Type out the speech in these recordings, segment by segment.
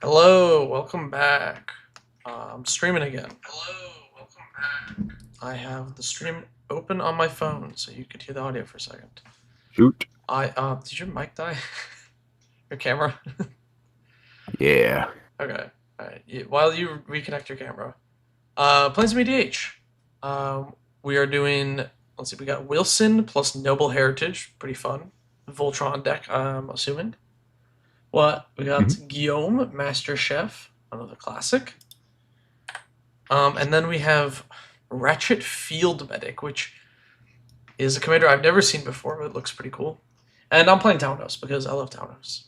Hello, welcome back. I'm streaming again. Hello, welcome back. I have the stream open on my phone, so you could hear the audio for a second. Shoot. Did your mic die? Your camera? Yeah. Okay. Alright. While you reconnect your camera, playing some EDH. We are doing. Let's see. We got Wilson plus Noble Heritage. Pretty fun. Voltron deck. I'm assuming. What we got? Guillaume, Master Chef, another classic. And then we have Ratchet Field Medic, which is a commander I've never seen before, but it looks pretty cool. And I'm playing Taunos because I love Taunos.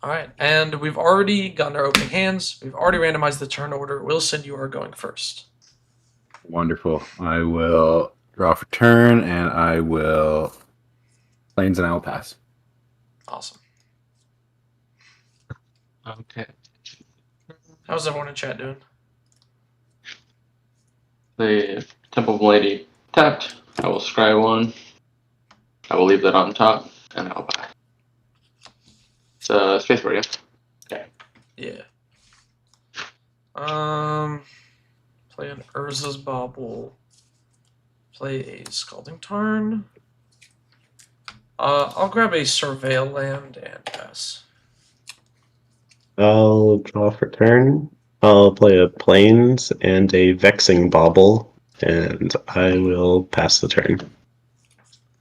Alright, and we've already gotten our opening hands. We've already randomized the turn order. Wilson, you are going first. Wonderful. I will draw for turn, and I will planes, and I will pass. Awesome. Okay. How's everyone in chat doing? The Temple of Lady tapped. I will scry one. I will leave that on top, and I'll buy. It's a space bar, yeah? Okay. Yeah. Play an Urza's Bauble. Play a Scalding Tarn. I'll grab a Surveil Land and pass. I'll draw for turn. I'll play a Plains and a Vexing Bauble, and I will pass the turn.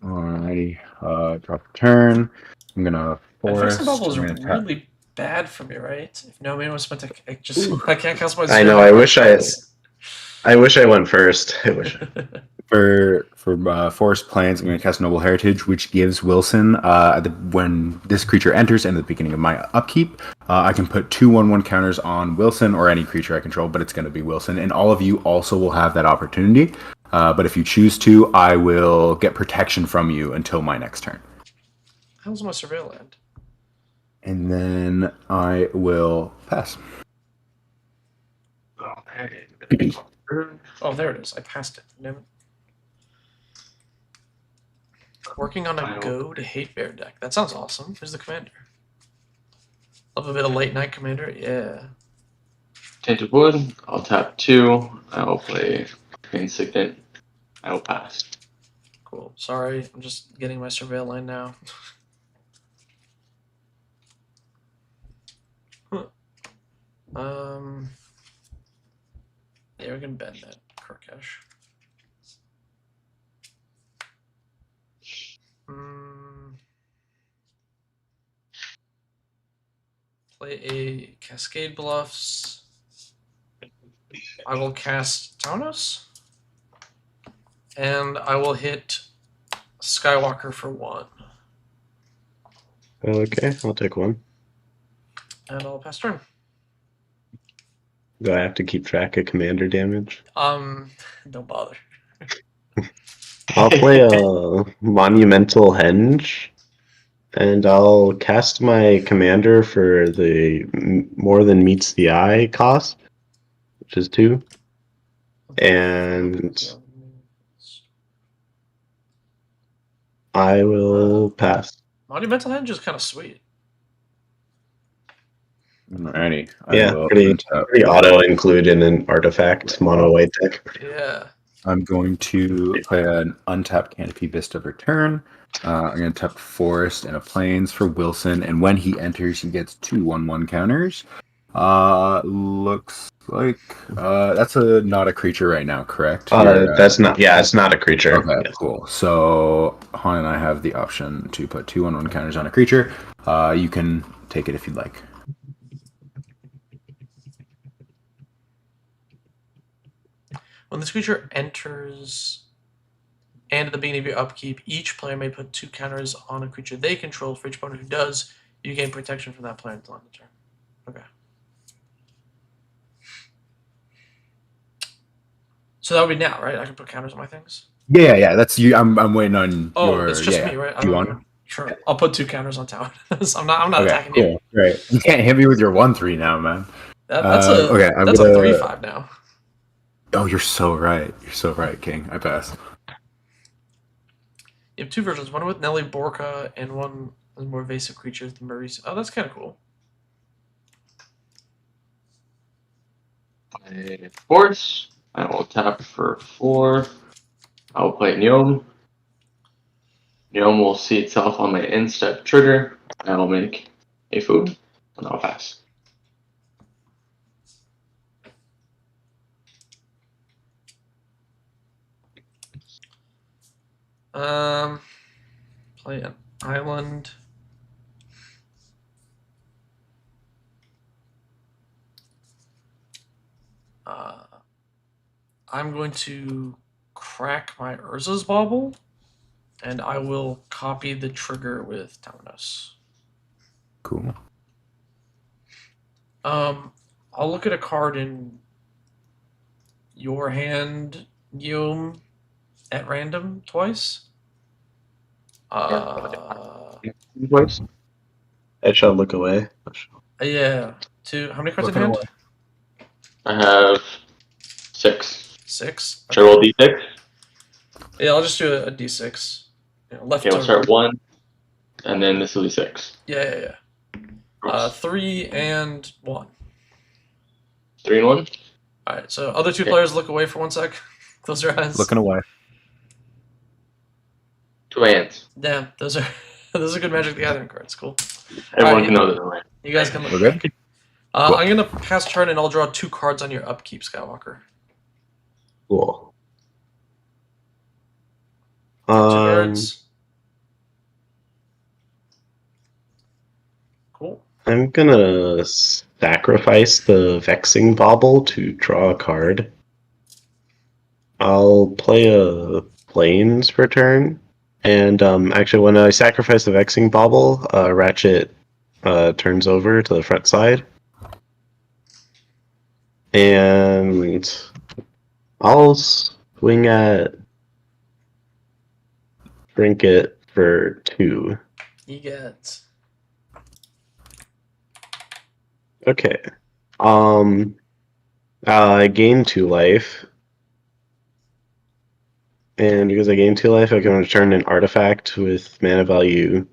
Alrighty. Draw for turn. I'm gonna force. Vexing Bauble is really bad for me, right? If no man was meant to, I can't cast my. I know. I wish I went first. I wish. For forest planes, I'm going to cast Noble Heritage, which gives Wilson, when this creature enters in the beginning of my upkeep, I can put 2/1/1 counters on Wilson or any creature I control, but it's going to be Wilson. And all of you also will have that opportunity. But if you choose to, I will get protection from you until my next turn. How's my Surveil Land? And then I will pass. Okay. Oh, there it is. I passed it. Damn it. Working on a Go to Hate Bear deck. That sounds awesome. Who's the commander? Love a bit of late night commander. Yeah. Tainted Wood. I'll tap 2. I will play Green Signet. I will pass. Cool. Sorry, I'm just getting my Surveil Land now. Yeah, we're gonna bend that Kurkesh. Play a Cascade Bluffs. I will cast Taunos. And I will hit Skywalker for 1. Okay, I'll take one. And I'll pass turn. Do I have to keep track of commander damage? Don't bother. I'll play a Monumental Henge, and I'll cast my commander for the more than meets the eye cost, which is 2. And I will pass. Monumental Henge is kind of sweet. Alrighty. Pretty auto-include in an artifact mono-white deck. Yeah. I'm going to play an untapped Canopy Vista for turn. I'm going to tap Forest and a Plains for Wilson, and when he enters, he gets 2/1/1 counters. Looks like that's not a creature right now, correct? That's not. Yeah, it's not a creature. Okay, yes. Cool. So Han and I have the option to put 2/1/1 counters on a creature. You can take it if you'd like. When this creature enters, and at the beginning of your upkeep, each player may put 2 counters on a creature they control. For each opponent who does, you gain protection from that player until end of turn. Okay. So that would be now, right? I can put counters on my things? Yeah. That's you. I'm waiting on your... it's just me, right? Do you want? Sure. I'll put 2 counters on town. I'm not attacking you. Right. You can't hit me with your 1/3 now, man. That's a 3/5 now. Oh, you're so right. You're so right, King. I pass. You have 2 versions, one with Nelly Borka and one There's more evasive creatures than Murray's. Oh, that's kind of cool. Play Force. I will tap for 4. I will play Gnome. Gnome will see itself on my end step trigger. I will make a food, and I'll pass. Play an island. I'm going to crack my Urza's Bauble, and I will copy the trigger with Terminus. Cool. I'll look at a card in your hand, Guillaume, at random twice. Twice. I shall look away. Yeah. Two. How many cards in Looking hand? away. I have 6. 6. Should I roll D6? Yeah, I'll just do a D6. Left Okay, to we'll start 1, and then this will be 6. Yeah. 3 and 1. 3 and 1? Alright, so other two Okay. players look away for 1 sec. Close your eyes. Looking away. 2 hands. Damn, those are good Magic the Gathering cards. Cool. Everyone Alright. can know that I'm right. You guys can look. We're good? Cool. I'm gonna pass turn and I'll draw 2 cards on your upkeep, Skywalker. Cool. 2 cards. Cool. I'm gonna sacrifice the Vexing Bauble to draw a card. I'll play a Plains for turn. And actually, when I sacrifice the Vexing Bauble, Ratchet turns over to the front side. And I'll swing at Trinket for 2. You get. Okay. I gain 2 life. And because I gain 2 life, I can return an artifact with mana value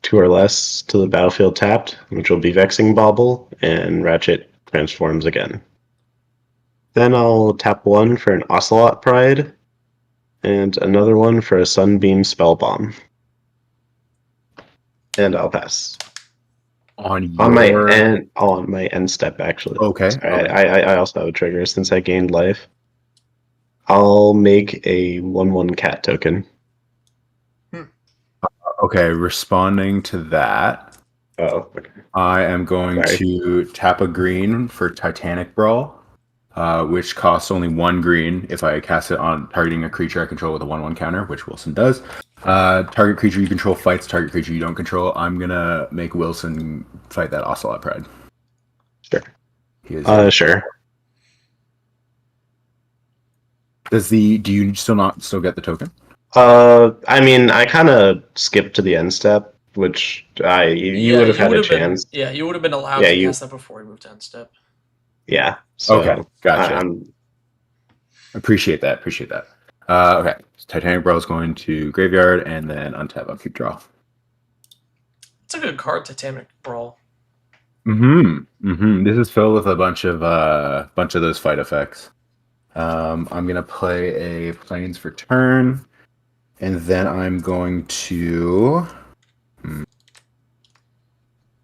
2 or less to the battlefield tapped, which will be Vexing Bauble, and Ratchet transforms again. Then I'll tap 1 for an Ocelot Pride, and another one for a Sunbeam Spellbomb. And I'll pass. On my end step, actually. Okay. Sorry, I also have a trigger since I gained life. I'll make a 1/1 cat token. Okay, responding to that, Oh, okay. I am going to tap a green for Titanic Brawl, which costs only 1 green if I cast it on targeting a creature I control with a 1/1 counter, which Wilson does. Target creature you control fights target creature you don't control. I'm gonna make Wilson fight that Ocelot Pride. Sure. He is Sure. do you still get the token? I mean, I kind of skipped to the end step, which you would have had a chance. You would have been allowed to cast that before you moved to end step. Yeah. So okay, gotcha. Appreciate that. Okay, Titanic Brawl is going to graveyard and then untap upkeep draw. It's a good card, Titanic Brawl. This is filled with a bunch of those fight effects. I'm gonna play a Plains for turn, and then I'm going to.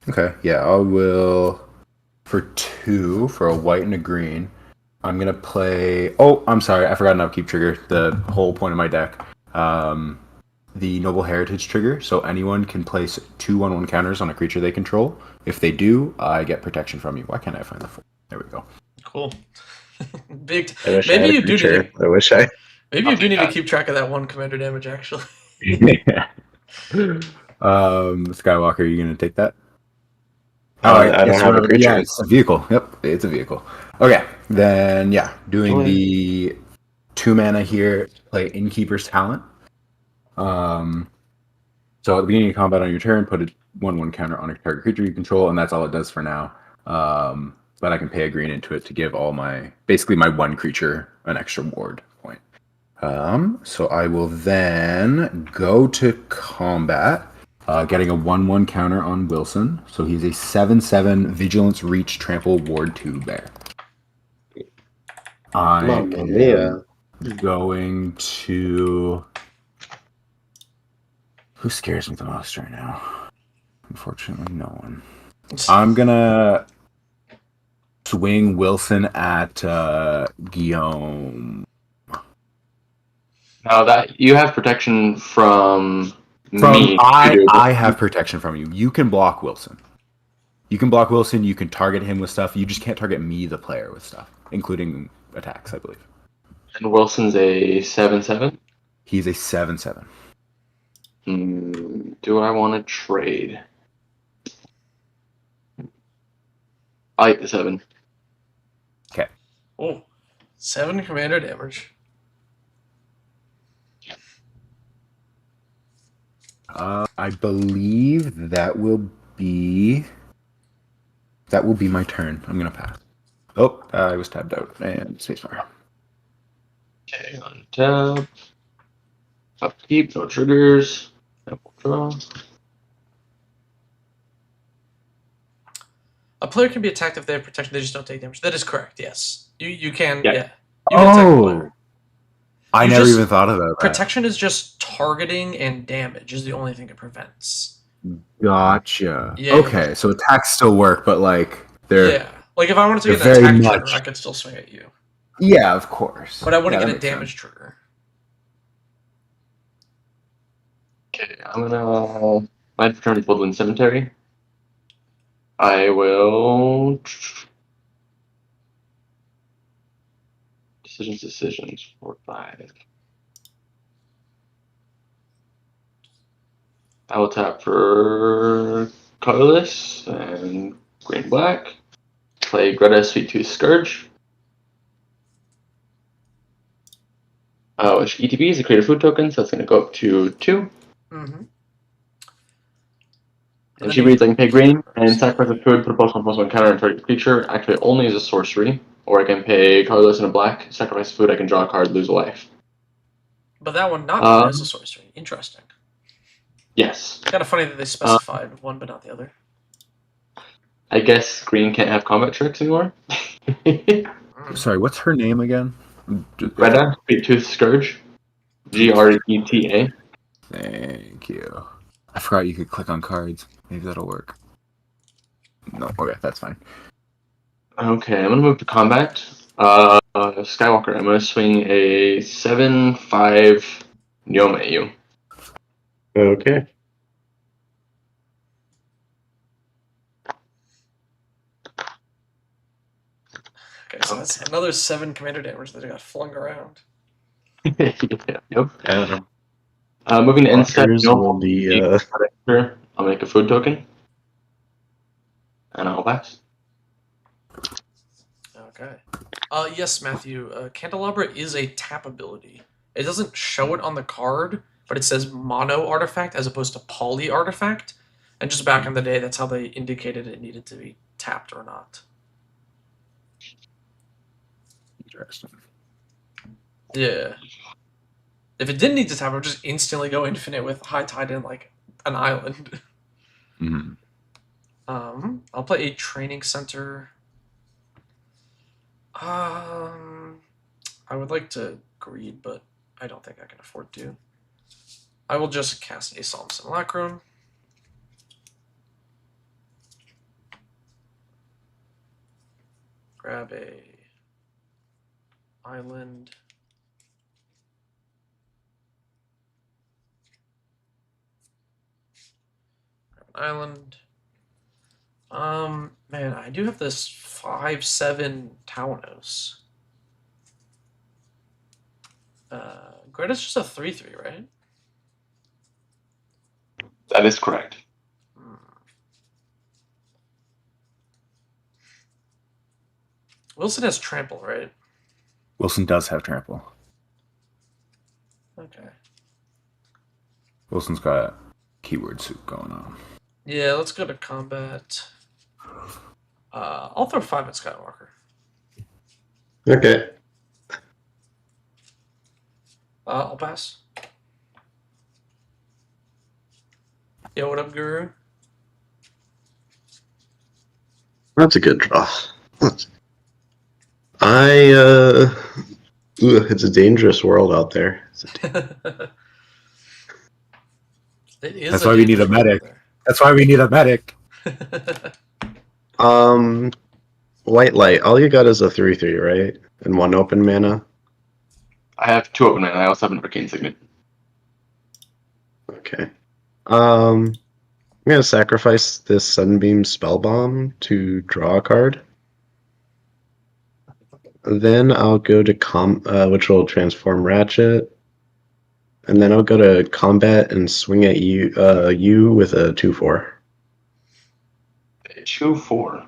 Okay, yeah, I will for 2 for a white and a green. I'm gonna play. Oh, I'm sorry, I forgot an upkeep trigger. The whole point of my deck. The Noble Heritage trigger, so anyone can place 2 1/1 counters on a creature they control. If they do, I get protection from you. Why can't I find the 4? There we go. Cool. Big. Maybe you do need. Maybe you do need to keep track of that 1 commander damage. Actually. Skywalker, are you gonna take that? I don't have a creature. Yeah, it's a vehicle. Yep, it's a vehicle. Okay, then doing the 2 mana here to play Innkeeper's Talent. So at the beginning of combat on your turn, put a 1/1 counter on a target creature you control, and that's all it does for now. But I can pay a green into it to give all my 1 creature an extra ward point. So I will then go to combat, Getting a 1/1 counter on Wilson. So he's a 7/7 Vigilance, Reach, Trample, Ward 2 bear. I Mamma am mia. going to... Who scares me the most right now? Unfortunately, no one. I'm gonna swing Wilson at Guillaume. Now that you have protection from me, I have protection from you. You can block Wilson. You can block Wilson. You can target him with stuff. You just can't target me, the player, with stuff, including attacks, I believe. And Wilson's a 7/7. He's a 7/7. Do I want to trade? I like the 7. Okay. Oh, 7 commander damage. I believe that will be my turn. I'm gonna pass. Oh, I was tabbed out and spacebar. Okay, untap. Upkeep, no triggers. Double draw. A player can be attacked if they have protection. They just don't take damage. That is correct. Yes, you can. Yeah. Yeah, you can attack a player. I You never just- even thought about that. Protection is just targeting, and damage is the only thing it prevents. Gotcha. Yeah. Okay, so attacks still work, but like they're Yeah, like if I wanted to get an they're very attack much- trigger, I could still swing at you, yeah, of course. but I wouldn't Yeah, get a that makes damage trigger. Okay, I'm gonna land for turn Woodland Cemetery. I will decisions 4, 5. I will tap for colorless and green black. Play Greta Sweet Tooth Scourge. Which ETB is a creative food token, so it's going to go up to 2. Mm-hmm. And she reads I can pay green and sacrifice a food, put a +1/+1 counter on target creature. Activate only as a sorcery. Or I can pay colorless and a black, sacrifice food, I can draw a card, lose a life. But that one not as a sorcery. Interesting. Yes. Kind of funny that they specified one but not the other. I guess green can't have combat tricks anymore. Sorry, what's her name again? Greta, Sweet Tooth Scourge. Greta. Thank you. I forgot you could click on cards. Maybe that'll work. No, okay, that's fine. Okay, I'm gonna move to combat. Skywalker, I'm gonna swing a 7/5 Neom at you. Okay. Okay, so that's another 7 commander damage that I got flung around. Yep. Adam. Moving to instead, Fuckers will be, I'll make a food token. And I'll pass. Okay. Yes, Matthew. Candelabra is a tap ability. It doesn't show it on the card, but it says mono artifact as opposed to poly artifact. And just back in the day, that's how they indicated it needed to be tapped or not. Interesting. Yeah. If it didn't need to tap, it would just instantly go infinite with High Tide and like an island. Mm-hmm. I'll play a training center. I would like to greed, but I don't think I can afford to. I will just cast a Solemn Simulacrum. Grab a island. Grab an island. Man, I do have this 5/7 Tawanos. Greta's just a 3/3, right? That is correct. Wilson has trample, right? Wilson does have trample. Okay. Wilson's got keyword soup going on. Yeah, let's go to combat. I'll throw 5 at Skywalker. Okay. I'll pass. Yo, what up, Guru? That's a good draw. It's a dangerous world out there. It is That's a why we need a dangerous world out medic. That's why we need a medic. there. White light. All you got is a 3/3, right? And one open mana. I have 2 open mana. I also have an Arcane Signet. Okay. I'm gonna sacrifice this Sunbeam Spellbomb to draw a card. Then I'll go to which will transform Ratchet. And then I'll go to combat and swing at you with a 2/4. 2/4.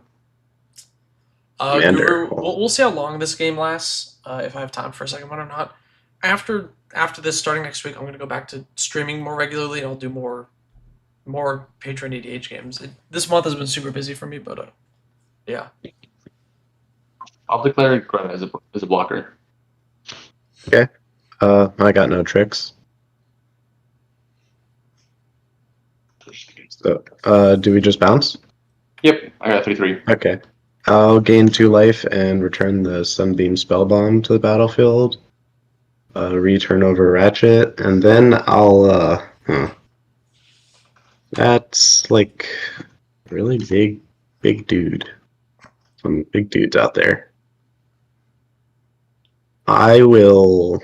Commander. Guru, we'll see how long this game lasts. If I have time for a second one or not. After this, starting next week, I'm going to go back to streaming more regularly, and I'll do more patron EDH games. This month has been super busy for me, but yeah. I'll declare Greta as a blocker. Okay. I got no tricks. So, do we just bounce? Yep, I got 3/3. Okay. I'll gain 2 life and return the Sunbeam Spellbomb to the battlefield. Return over Ratchet, and then I'll That's like really big dude. Some big dudes out there. I will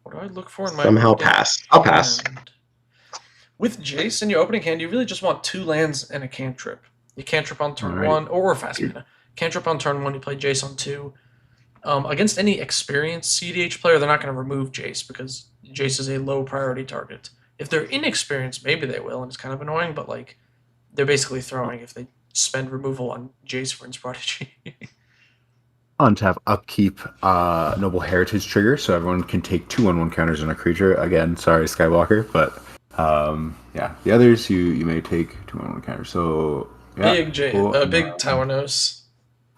What do I look for in my somehow opening pass. I'll pass. hand? With Jace in your opening hand, you really just want 2 lands and a cantrip. You cantrip on turn Alright. 1, or fast mana. Cantrip on turn 1, you play Jace on 2. Against any experienced CDH player, they're not going to remove Jace because Jace is a low priority target. If they're inexperienced, maybe they will, and it's kind of annoying, but like they're basically throwing if they spend removal on Jace for Ins Prodigy. Untap upkeep noble heritage trigger, so everyone can take 2/1 counters on a creature. Again, sorry Skywalker, but yeah, the others you may take 2/1 counters. So yeah, Big Tower Nose.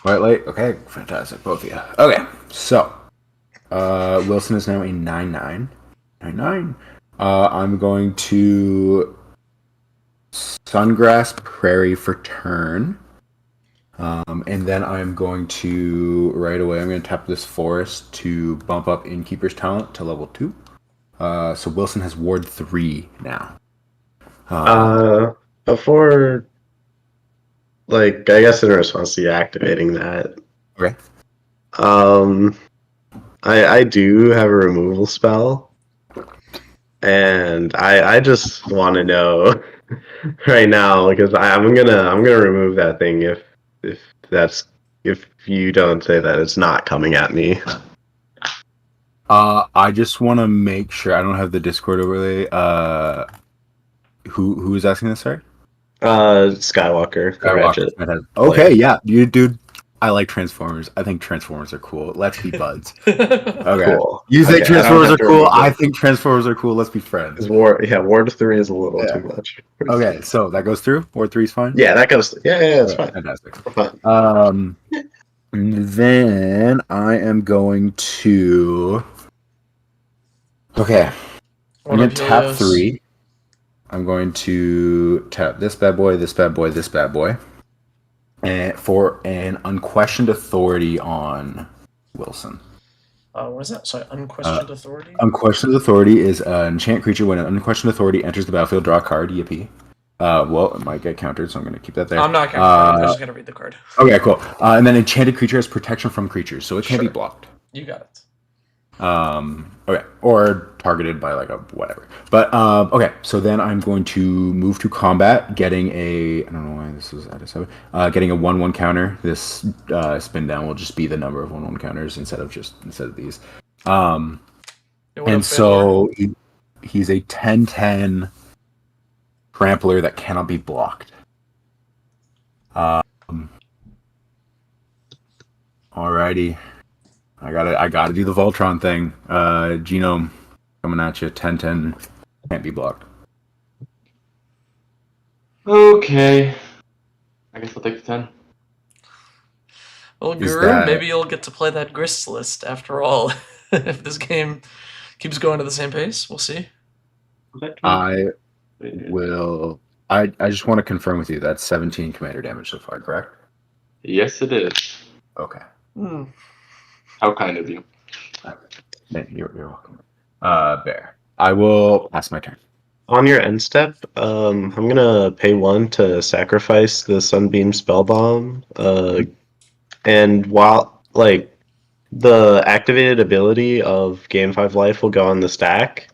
White light. Okay, fantastic, both of you. Okay, so Wilson is now a 9/9. 9/9. I'm going to Sungrass Prairie for turn. And then I'm going to, right away, I'm going to tap this forest to bump up Innkeeper's Talent to level 2. So Wilson has Ward 3 now. Before, like, I guess in response to you activating that, Okay. I do have a removal spell, and I just want to know right now because I'm gonna remove that thing if you don't say that it's not coming at me. I just want to make sure I don't have the Discord overlay. Who is asking this, sorry? Skywalker. Ratchet. Okay, yeah, you dude. I like Transformers. I think Transformers are cool. Let's be buds. Okay. Cool. You think Okay, Transformers are cool? I think Transformers are cool. Let's be friends. Ward 3 is a little too much. Okay, so that goes through. Ward 3 is fine. Yeah, that goes. Yeah, it's fine. Fantastic. Fine. Then I am going to. Okay, I'm going to tap 3. I'm going to tap this bad boy, this bad boy, this bad boy, and for an unquestioned authority on Wilson. What is that? Sorry, unquestioned authority? Unquestioned authority is an enchant creature. When an unquestioned authority enters the battlefield, draw a card, EAP. Well, it might get countered, so I'm going to keep that there. I'm not counting. I'm just going to read the card. Okay, cool. And then enchanted creature has protection from creatures, so it can't be blocked. You got it. Okay, or targeted by like a whatever. But okay, so then I'm going to move to combat, getting I don't know why this is at a 7. Getting a 1/1 counter. This spin down will just be the number of 1/1 counters instead of these. And so he's a 10/10 trampler that cannot be blocked. Alrighty. I gotta do the Voltron thing. Genome coming at you. 10/10 can't be blocked. Okay. I guess I'll take the 10. Well, is Guru, that maybe you'll get to play that grist list after all. If this game keeps going at the same pace, we'll see. Was that 20? I will. I just want to confirm with you that's 17 commander damage so far, correct? Yes, it is. Okay. Hmm. How kind of you. You're welcome. Bear. I will pass my turn. On your end step, I'm gonna pay 1 to sacrifice the Sunbeam Spellbomb. And while the activated ability of gain 5 life will go on the stack,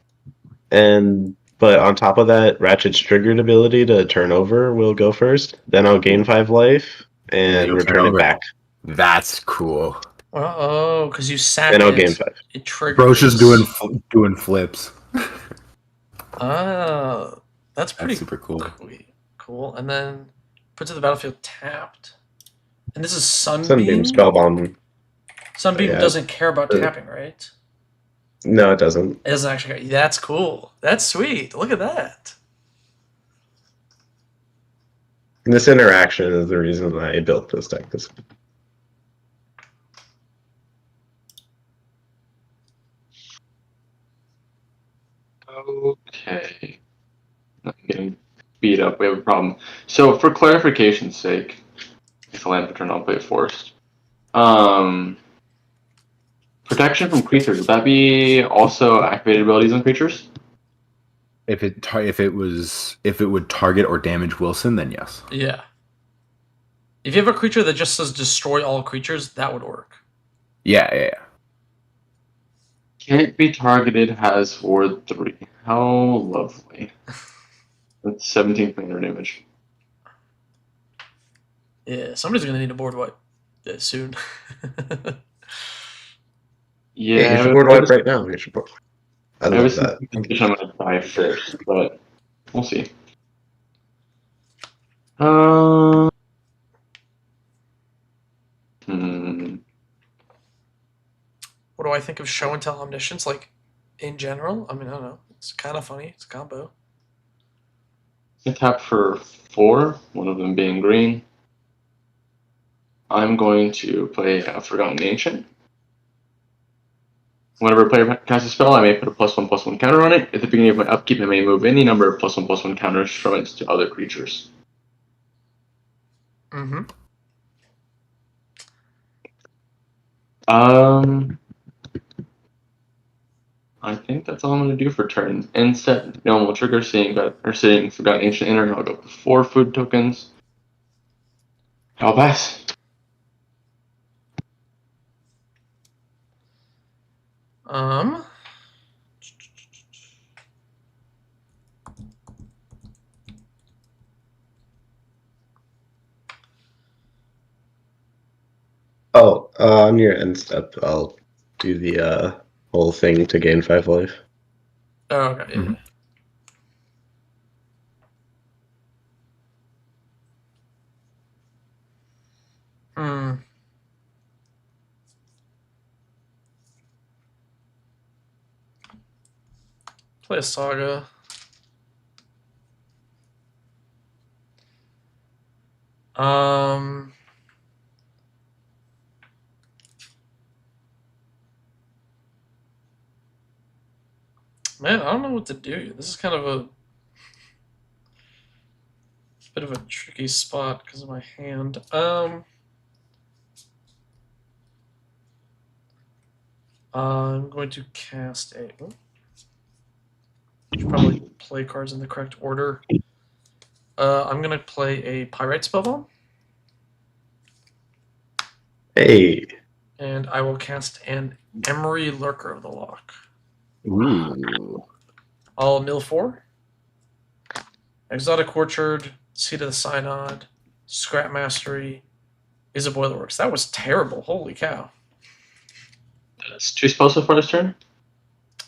but on top of that, Ratchet's triggered ability to turn over will go first. Then I'll gain 5 life then and you'll turn return it over. back. That's cool. Oh, because you sack Then I'll it, gain 5. it triggers. Bro's just doing flips. Oh, that's pretty super cool. Cool. And then put to the battlefield tapped. And this is Sunbeam Sunbeam? Spellbomb. Sunbeam Yeah. doesn't care about tapping, right? No, it doesn't. It doesn't actually care. That's cool. That's sweet. Look at that. And this interaction is the reason I built this deck. Okay. I'm getting beat up. We have a problem. So, for clarification's sake, if I land for turn, I'll play it forced. Protection from creatures. Would that be also activated abilities on creatures? If it would target or damage Wilson, then yes. Yeah. If you have a creature that just says destroy all creatures, that would work. Yeah. Can't be targeted, has ward 3. How lovely. That's 17 planar damage. Yeah, somebody's gonna need a board wipe soon. Yeah, you should board wipe right now. You should board. I I love was that. thinking I'm gonna die first, but we'll see. Hmm. What do I think of show and tell omniscience? Like, in general? I mean, I don't know. It's kind of funny. It's a combo. I tap for 4, one of them being green. I'm going to play a Forgotten Ancient. Whenever a player casts a spell, I may put a +1/+1 counter on it. At the beginning of my upkeep, I may move any number of +1/+1 counters from it to other creatures. Mm-hmm. I think that's all I'm going to do for turn. End step, no one will trigger seeing Forgotten Ancient Enter, and I'll go for 4 food tokens. I'll pass. On your end step, I'll do the whole thing to gain 5 life. Oh, okay. Yeah. Play a Saga. Man, I don't know what to do. This is kind of a bit of a tricky spot because of my hand. I'm going to cast a. Should probably play cards in the correct order. I'm gonna play a Pyrite Spellbomb. Hey. And I will cast an Emery Lurker of the Loch. Ooh. I'll mill 4. Exotic Orchard, Seat of the Synod, Scrap Mastery, is a Boilerworks. That was terrible. Holy cow. That's 2 spells so far this turn.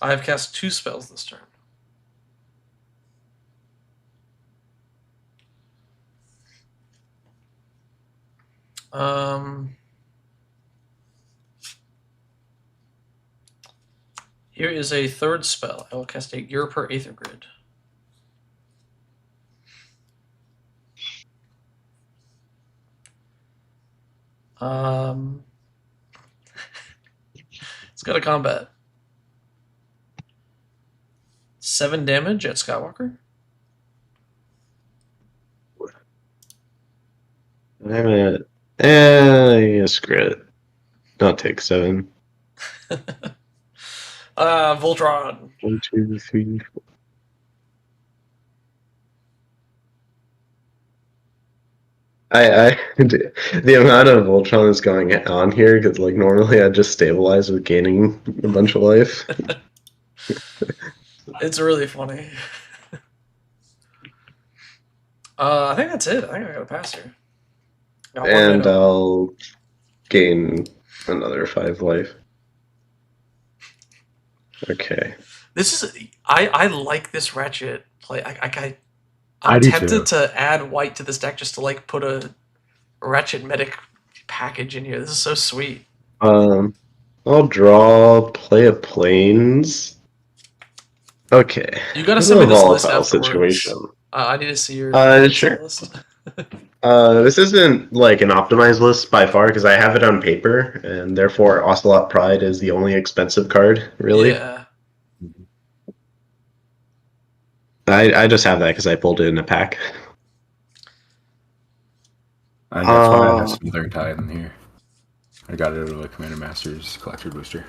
I have cast 2 spells this turn. Here is a third spell. I will cast a Girper Aether Grid. Um, let's go to combat. 7 damage at Skywalker. Yeah, screw it. I'll take 7. Voltron. 1, 2, 3, 4. The amount of Voltron is going on here because like normally I just stabilize with gaining a bunch of life. It's really funny. I think that's it. I think I got a pass here. Got one And minute. I'll gain another 5 life. Okay. This is I like this Ratchet play. I I'm do tempted too. to add white to this deck just to like put a Ratchet medic package in here. This is so sweet. I'll draw, play a planes. Okay. You gotta This is send me a this list volatile afterwards. situation. I need to see your set Sure. list. This isn't like an optimized list by far because I have it on paper, and therefore Ocelot Pride is the only expensive card, really. Yeah. I just have that because I pulled it in a pack. That's why I have Smothering Tide in here. I got it out of a Commander Masters collector booster.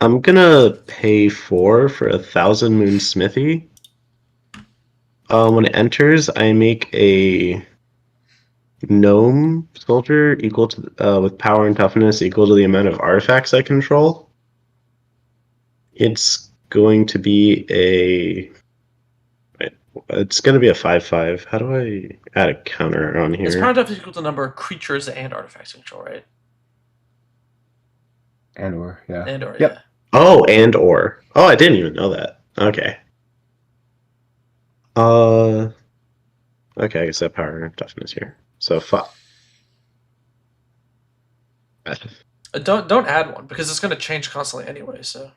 I'm gonna pay 4 for 1,000 Moon Smithy. When it enters, I make a gnome soldier equal to with power and toughness equal to the amount of artifacts I control. It's going to be a 5/5. How do I add a counter on It's here? power depth equal to the number of creatures and artifacts control, right? And or, yeah. And or Yep. yeah. Oh, and or. Oh, I didn't even know that. Okay. Okay, I guess that power and toughness here. So 5. Don't add one because it's gonna change constantly anyway. So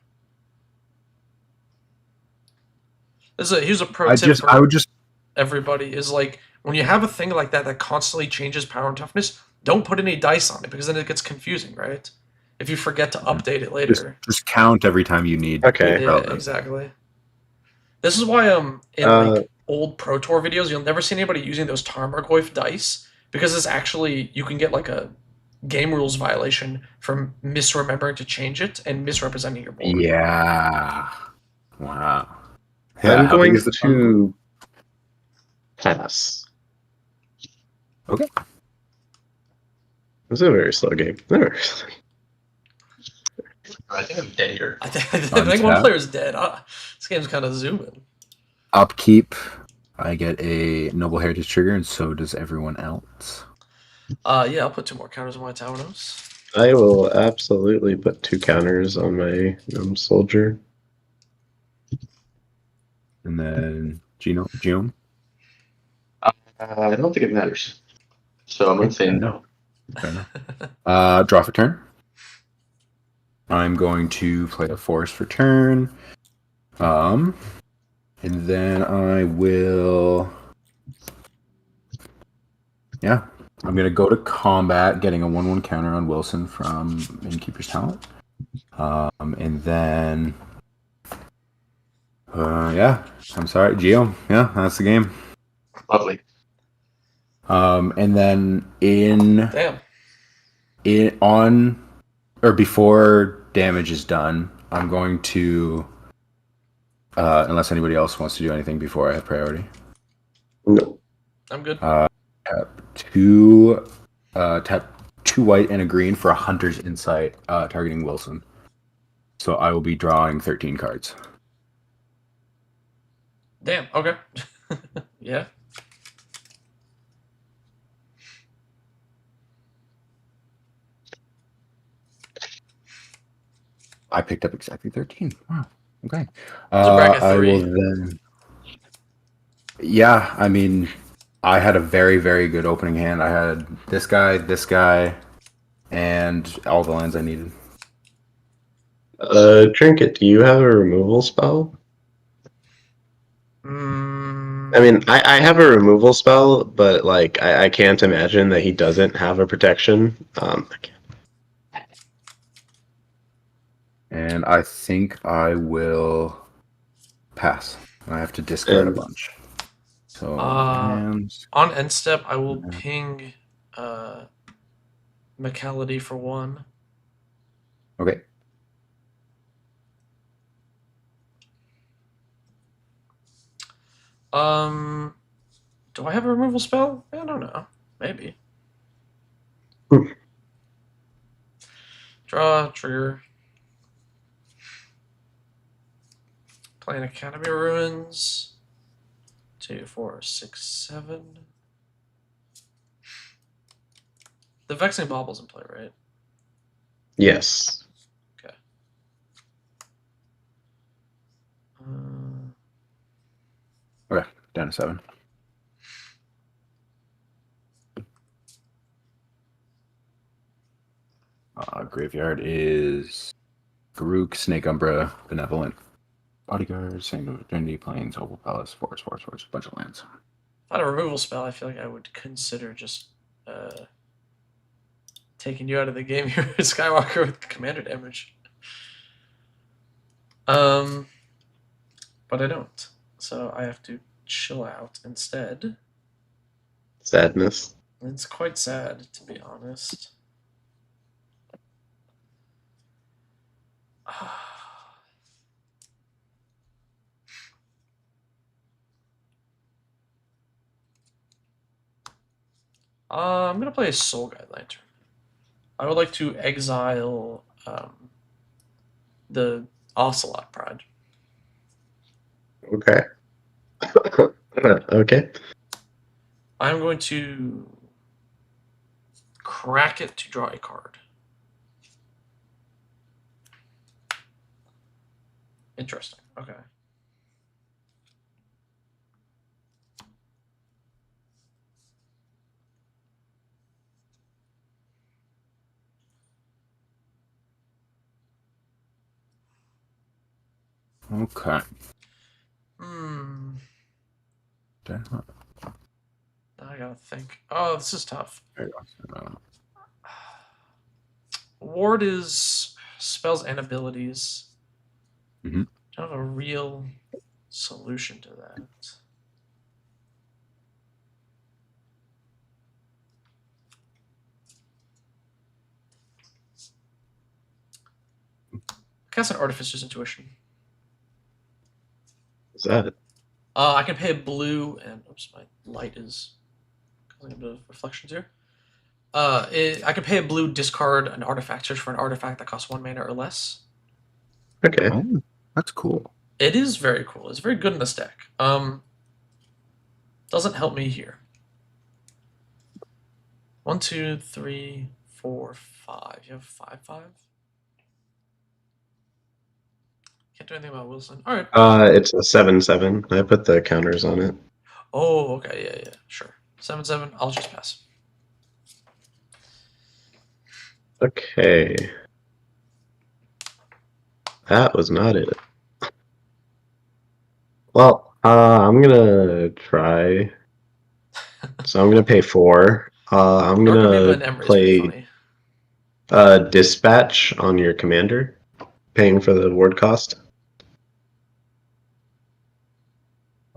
here's a pro tip for I would just everybody is like when you have a thing like that that constantly changes power and toughness, don't put any dice on it because then it gets confusing, right? If you forget to update it later. just count every time you need. Okay. Yeah, relevant. exactly. This is why in like old Pro Tour videos you'll never see anybody using those Tarmogoyf dice because it's actually you can get like a game rules violation for misremembering to change it and misrepresenting your board. Yeah. Wow. Yeah, I'm how big going is the target? to pass. Okay. It's a very slow game. Very slow. I think I'm dead here. I think one player's dead. This game's kind of zooming. Upkeep. I get a Noble Heritage trigger, and so does everyone else. Yeah, I'll put 2 more counters on my Taurus. I will absolutely put 2 counters on my soldier. And then Geom. I don't think it matters. So I'm going to say no. Fair enough. Draw for turn. I'm going to play a forest for turn. And then I will. Yeah. I'm going to go to combat, getting a 1/1 counter on Wilson from Innkeeper's Talent. And then. Yeah. I'm sorry. Geo. Yeah, that's the game. Lovely. And then before damage is done, I'm going to unless anybody else wants to do anything before I have priority. No. I'm good. Tap 2 white and a green for a Hunter's Insight targeting Wilson. So I will be drawing 13 cards. Damn, okay. Yeah. I picked up exactly 13. Wow. Okay. bracket I 3. will then. Yeah, I mean, I had a very, very good opening hand. I had this guy, and all the lands I needed. Trinket, do you have a removal spell? I mean, I have a removal spell, but like I can't imagine that he doesn't have a protection. I can't And I think I will pass. I have to discard a And bunch. So Uh, hands. on end step, I will ping Macality for 1. Okay. Do I have a removal spell? I don't know. Maybe. Hmm. Draw, trigger. Playing Academy Ruins. 2, 4, 6, 7. The Vexing Bauble's in play, right? yes. Okay. Uh, Okay. Down to 7. Graveyard is Garuk, Snake Umbra, Benevolent, Bodyguard, Sanctum of Trinity, Plains, Opal Palace, Forest, a bunch of lands. if I had a removal spell, I feel like I would consider just taking you out of the game here with Skywalker with commander damage. But I don't. So I have to chill out instead. Sadness. It's quite sad, to be honest. I'm going to play a Soul Guide Lantern. I would like to exile the Ocelot Pride. Okay. Okay. I'm going to crack it to draw a card. Interesting. Okay. Okay. Hmm. There Now I gotta think. Oh, this is tough. you go. Ward is spells and abilities. Mhm. Don't have a real solution to that. Cast an Artificer's Intuition. Is that it? I can pay a blue, and oops, my light is causing a bit of reflections here. I can pay a blue, discard an artifact, search for an artifact that costs 1 mana or less. Okay. Oh, that's cool. It is very cool. It's very good in this deck. Doesn't help me here. 1, 2, 3, 4, 5. You have 5, 5. Can't do anything about Wilson. All right. It's a 7/7. I put the counters on it. Oh, okay. Yeah. Sure. 7, 7. I'll just pass. Okay. That was not it. Well, I'm gonna try. So I'm gonna pay 4. I'm Dark Amoeba gonna and Emery is pretty play funny. Dispatch on your commander, paying for the ward cost.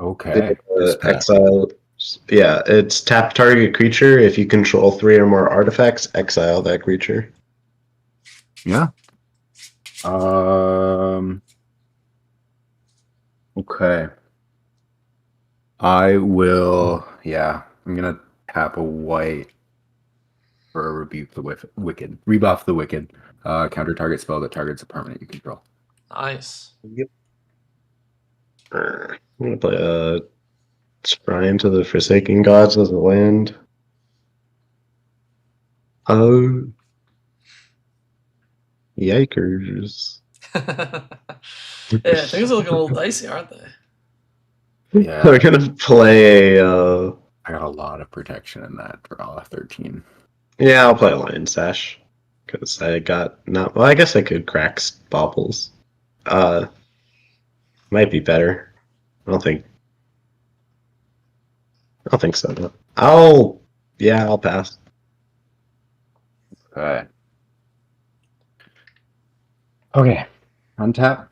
Okay. Dispatch. Exile. Yeah, it's tap target creature. If you control 3 or more artifacts, exile that creature. Yeah. Okay. I will. Yeah. I'm gonna tap a white for a rebuke the wicked. Rebuff the wicked. Counter target spell that targets a permanent you control. Nice. Yep. I'm gonna play a Shrine to the Forsaken Gods as a land. Oh, yikers. Yeah, things are looking a little dicey, aren't they? Yeah. We're gonna play I got a lot of protection in that draw 13. yeah, I'll play a Lion Sash. Because I got not well, I guess I could crack baubles. Might be better. I don't think so. No. I'll pass. Okay. Okay. Untap.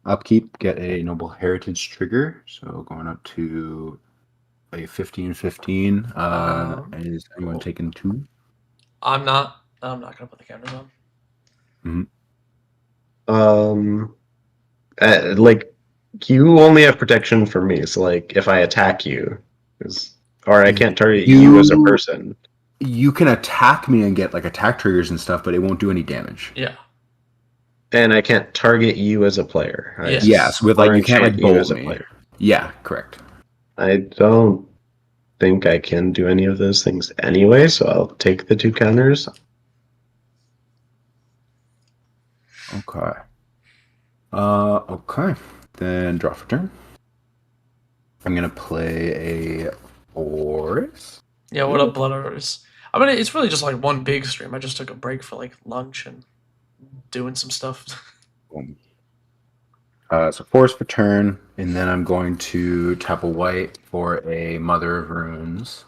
Upkeep, get a Noble Heritage trigger. So going up to a 15/15. Is anyone cool. taking 2? I'm not gonna put the counters on. Like you only have protection for me, so like if I attack you, or I can't target you as a person. You can attack me and get like attack triggers and stuff, but it won't do any damage. Yeah. And I can't target you as a player. Yes. Yes, with like or you can't like enchant you bolt as a me. player. Yeah, correct. I don't think I can do any of those things anyway, so I'll take the 2 counters. Okay. Okay. Then draw for turn. I'm gonna play a Oris. Yeah, what up, Blood Orders? I mean, it's really just like one big stream. I just took a break for like lunch and doing some stuff. Boom. So Force for turn, and then I'm going to tap a white for a Mother of Runes.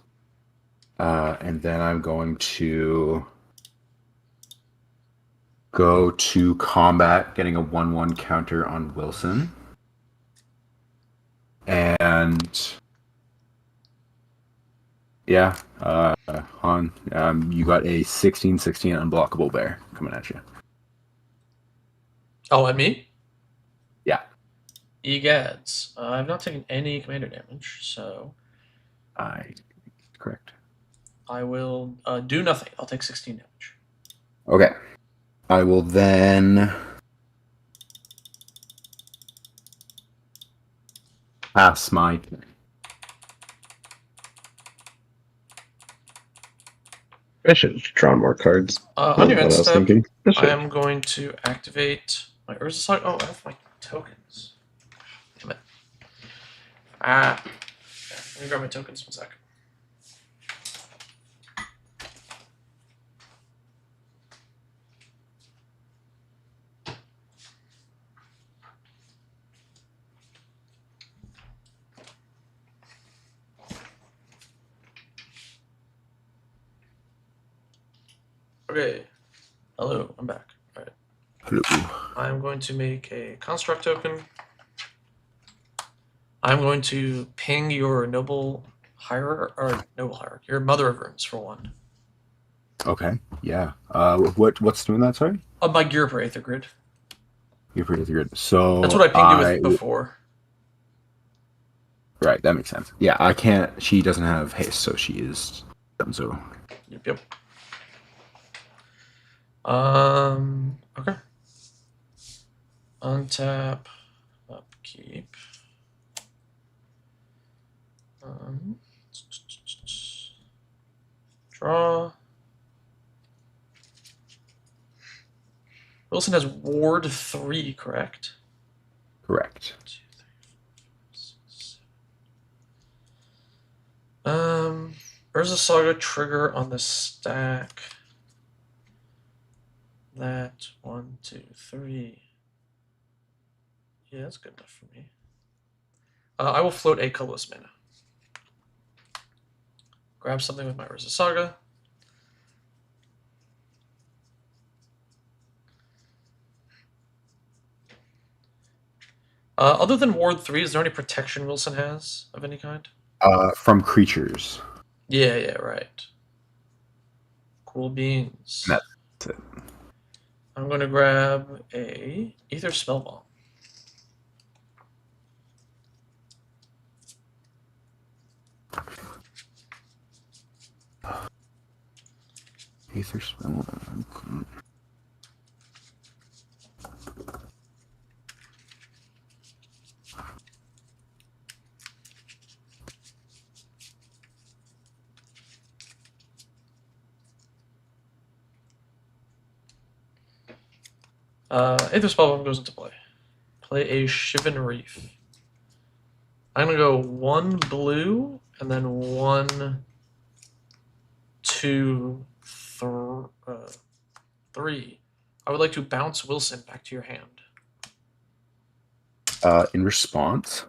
And then I'm going to go to combat, getting a 1/1 counter on Wilson. And yeah, Han, you got a 16/16 unblockable bear coming at you. Oh, and me? Yeah. Egads. I've not taken any commander damage, so Correct. I will do nothing. I'll take 16 damage. Okay. I will then pass my turn. I should have drawn more cards. On your end That's what I was step, thinking. I am going to activate my Urza Saga. Oh, I have my tokens. Damn it. Let me grab my tokens 1 sec. Okay. Hello, I'm back. All right. Hello. I'm going to make a construct token. I'm going to ping your noble hierarch, your Mother of Runes for 1. Okay. Yeah. What's doing that? Sorry. My Gear per Aether Grid. You're pretty good. So That's what I pinged you with before. Right, that makes sense. Yeah, I can't. She doesn't have haste, so she is done. So Yep. Okay. Untap, upkeep. Draw. Wilson has Ward 3, correct? correct. 1, 2, 3, 4, 5, 6, 7. Urza Saga trigger on the stack. That 1, 2, 3. Yeah, that's good enough for me. I will float a colorless mana. Grab something with my Urza Saga. Other than Ward 3, is there any protection Wilson has of any kind? From creatures. Yeah, right. Cool beans. That's it. I'm going to grab a Ether Spellbomb. Aether spell. Aether Spellbomb goes into play. Play a Shivan Reef. I'm going to go 1 blue and then 1, 2, 3. I would like to bounce Wilson back to your hand. In response,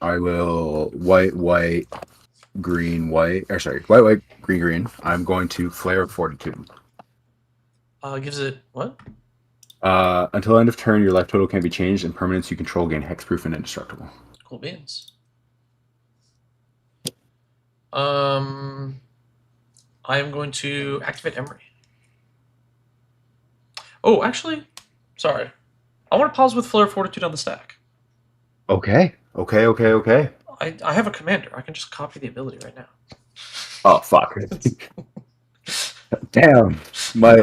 I will white, green, white. Or sorry, white, green, green. I'm going to Flare of Fortitude. Gives it what? Until end of turn, your life total can be changed, and permanents you control gain hexproof and indestructible. Cool beans. I am going to activate Emery. Oh, actually, sorry. I want to pause with Flare of Fortitude on the stack. Okay. I have a commander. I can just copy the ability right now. Oh, fuck. Damn. Damn. What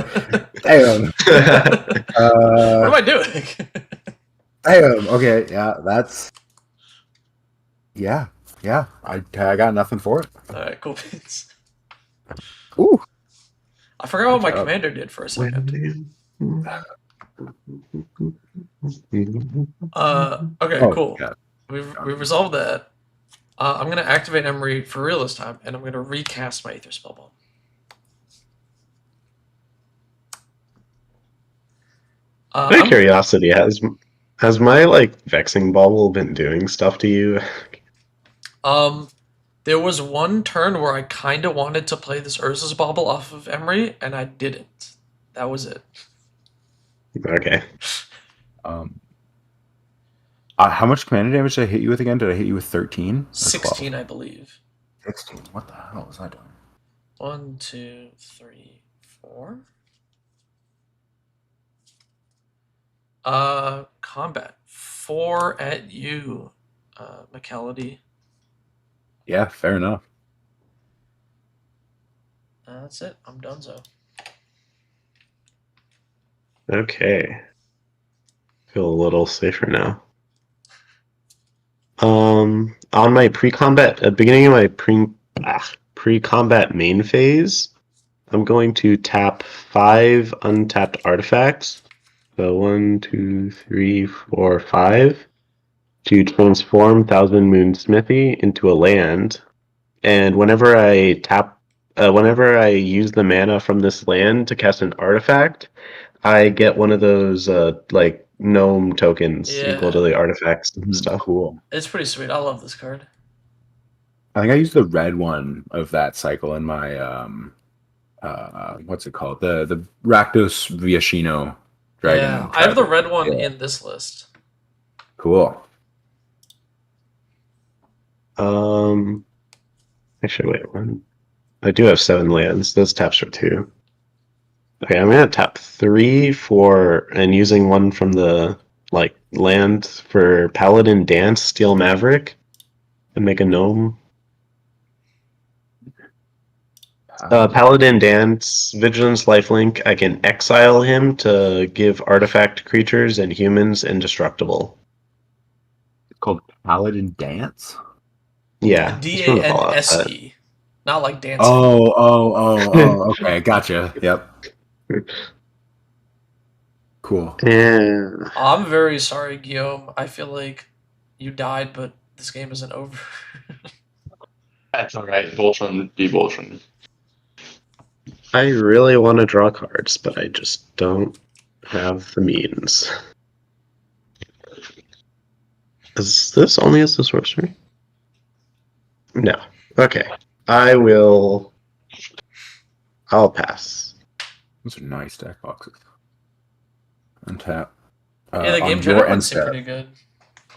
am I doing? Damn. Okay. Yeah, that's... Yeah. I got nothing for it. Alright, cool beans. Ooh. I forgot what my Good job. commander did for a second. Okay, Oh, cool. God. We've resolved that. I'm going to activate Emery for real this time, and I'm going to recast my Aether Spellbomb. Out of curiosity, has my like vexing bauble been doing stuff to you? There was one turn where I kind of wanted to play this Urza's Bauble off of Emery, and I didn't. That was it. Okay. How much commander damage did I hit you with again? Did I hit you with 13? 16, I believe. 16. What the hell was I doing? 1, 2, 3, 4. Combat. 4 at you, McKelledy. Yeah, fair enough. That's it. I'm donezo. Okay. Feel a little safer now. On my pre-combat, at the beginning of my pre-combat main phase, I'm going to tap 5 untapped artifacts. So 1, 2, 3, 4, 5 to transform Thousand Moon Smithy into a land. And whenever I use the mana from this land to cast an artifact, I get one of those like gnome tokens equal to Yeah. the artifacts and stuff. Cool. It's pretty sweet. I love this card. I think I used the red one of that cycle in my what's it called? The Rakdos Viashino dragon. Yeah, I have the red one Yeah. in this list. Cool. Actually, wait one. I do have 7 lands. Those taps are 2. Okay, I'm gonna tap 3 and using one from the like land for Paladin Dance, Steel Maverick, and make a gnome. Paladin Dance, Vigilance Lifelink. I can exile him to give artifact creatures and humans indestructible. It's called Paladin Dance. Yeah, it's from the Fallout set. DANSE, not like dancing. Oh, okay, gotcha. Yep. Cool. Yeah. I'm very sorry, Guillaume. I feel like you died, but this game isn't over. That's alright. Voltron be Voltron. I really want to draw cards, but I just don't have the means. Is this only as a sorcery? No. Okay. I'll pass. Those are nice deck boxes. Untap. Yeah, the game on your general end seem step, pretty good.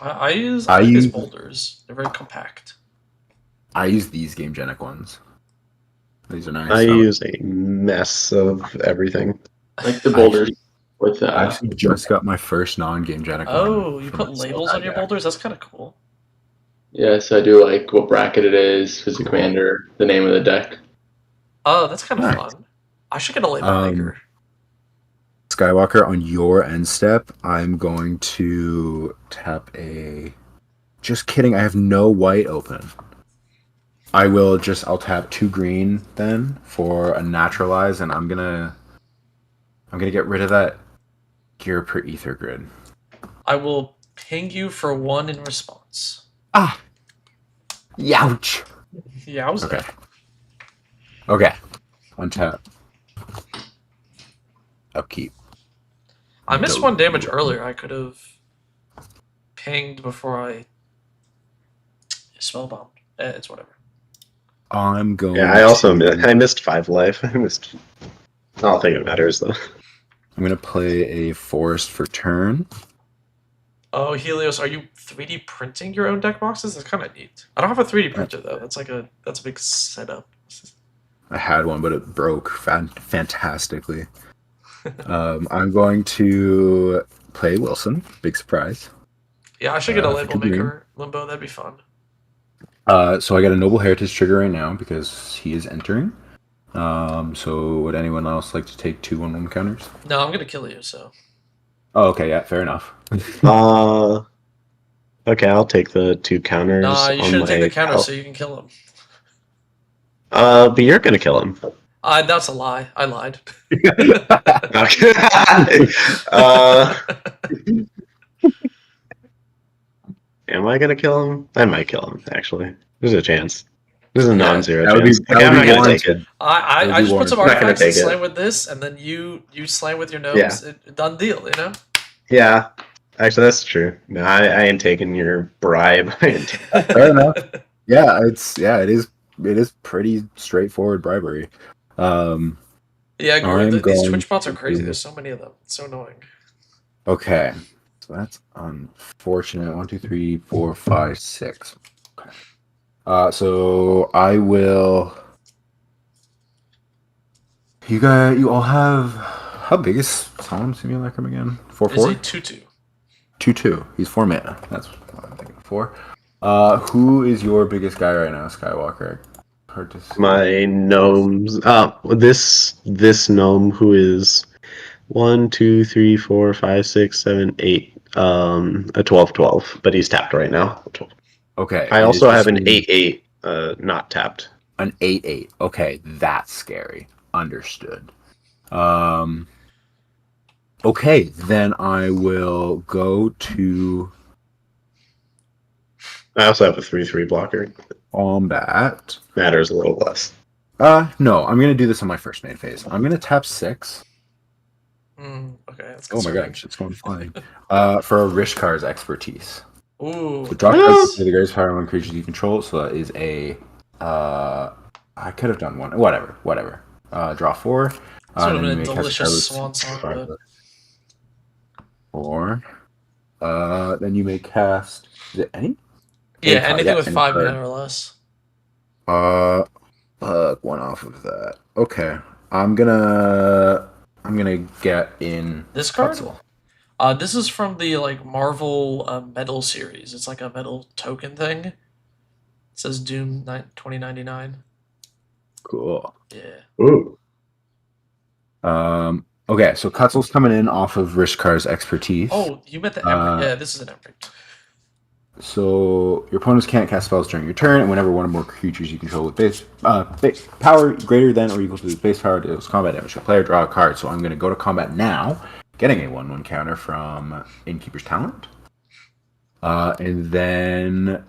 I use I these use- boulders. They're very compact. I use these Game Genic ones. These are nice. I use a mess of everything. Like the boulders with I actually just got my first non-Game Genic one. Oh, you from put my labels Soul on your deck. boulders? That's kind of cool. yeah, so I do like what bracket it is, who's the Cool. commander, the name of the deck. Oh, that's kind of Nice. fun. I should get a label maker. Skywalker, on your end step, I'm going to tap a... Just kidding, I have no white open. I'll tap 2 green then for a naturalize, and I'm gonna get rid of that gear per ether grid. I will ping you for 1 in response. Ah! Youch! Yeah, I was Okay. Okay. Untap. Upkeep. I missed Go. 1 damage earlier. I could have pinged before I spellbombed. It's whatever. I'm going Yeah, I missed 5 life. I don't think it matters though. I'm gonna play a forest for turn. Oh, Helios, are you 3D printing your own deck boxes? That's kind of neat. I don't have a 3D printer though. That's a big setup. I had one, but it broke fantastically. I'm going to play Wilson. Big surprise. Yeah, I should get a For label two green. maker limbo. That'd be fun. So I got a Noble Heritage trigger right now because he is entering. So would anyone else like to take 2/1/1 counters? No, I'm gonna kill you. So Oh, okay, yeah, fair enough. Okay, I'll take the 2 counters nah, you on shouldn't take the my counter pal. so you can kill him. But you're gonna kill him. That's a lie. I lied. Okay. Am I gonna kill him? I might kill him. Actually, there's a chance. There's a Yeah. non-zero That would be chance. Okay, I'm not gonna take it. warranted. I just put some I'm not gonna artifacts and take it. slam with this, and then you slam with your Yeah. gnomes. Done deal, you know. Yeah, actually, that's true. No, I ain't taking your bribe. I ain't Fair enough. Yeah, it is pretty straightforward bribery. Yeah, I'm these going Twitch bots are crazy. to- There's so many of them. It's so annoying. Okay, so that's unfortunate. 1, 2, 3, 4, 5, 6. Okay. So I will. You all have. How big is Solemn Simulacrum again? 4, Is 4? he 2/2? 2, 2. He's 4 mana. That's what I'm thinking. 4. Who is your biggest guy right now, Skywalker? Hard to see. My gnomes. This gnome who is 1, 2, 3, 4, 5, 6, 7, 8. A 12/12, but he's tapped right now. Okay. I it also is have an just 8/8, not tapped. An 8/8. Okay, that's scary. Understood. Okay, then I will go to I also have a 3/3 blocker. combat. Matters a little less. No, I'm gonna do this on my first main phase. I'm gonna tap 6. Okay, that's Oh my concerning. gosh, it's going flying. For a Rishkar's expertise. Ooh. So drop Yes. to the greatest power among creatures you control. So that is a. I could have done one. Whatever. Draw 4. This would have then been you a may cast delicious regardless swan of song, five. but 4. Then you may cast. Is it any? yeah, card, anything with any 5 card. mana or less. One off of that. Okay, I'm gonna get in This card? Cutzel. This is from the Marvel Metal series. It's like a metal token thing. It says Doom 2099. Cool. Yeah. Ooh. Okay, so Cutzel's coming in off of Rishkar's expertise. Oh, you meant the Emery. Yeah, this is an Emery. So your opponents can't cast spells during your turn, and whenever one or more creatures you control with base power greater than or equal to the base power deals combat damage to a player, draw a card. So I'm going to go to combat now, getting a 1/1 counter from Innkeeper's Talent, and then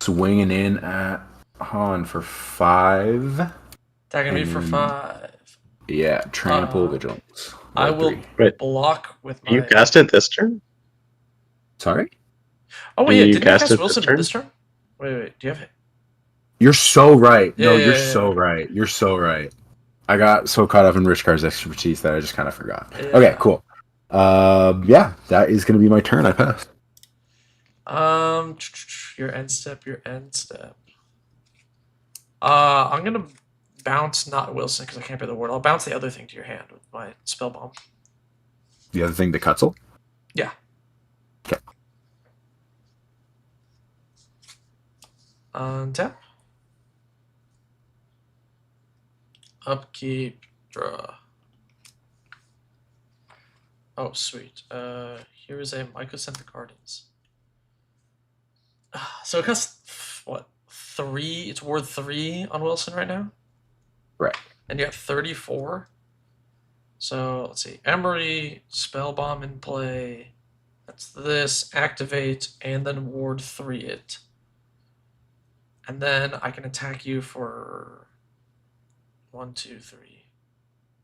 swinging in at Han for 5. Attacking me for And- 5. Yeah, Trample Uh, Vigilance. I Roll will 3. Wait, block with my. you cast it this turn? Sorry. Oh wait, yeah, you didn't you cast cast it this Wilson turn? this turn? Wait, do you have it? You're so right. No, Yeah, you're yeah, so yeah. right. You're so right. I got so caught up in Rishkar's expertise that I just kind of forgot. Yeah. Okay, cool. Yeah, that is going to be my turn. I passed. Your end step. I'm gonna bounce not Wilson because I can't pay the ward. I'll bounce the other thing to your hand with my spell bomb. The other thing, the Cutzel. Yeah. Okay. Untap. Upkeep. Draw. Oh, sweet. Here is a Mycocentric Gardens. So it costs, what, 3? It's worth 3 on Wilson right now? Right. And you have 34. So, let's see. Emery, Spell Bomb in play. That's this. Activate, and then ward 3 it. And then I can attack you for 1, 2, 3.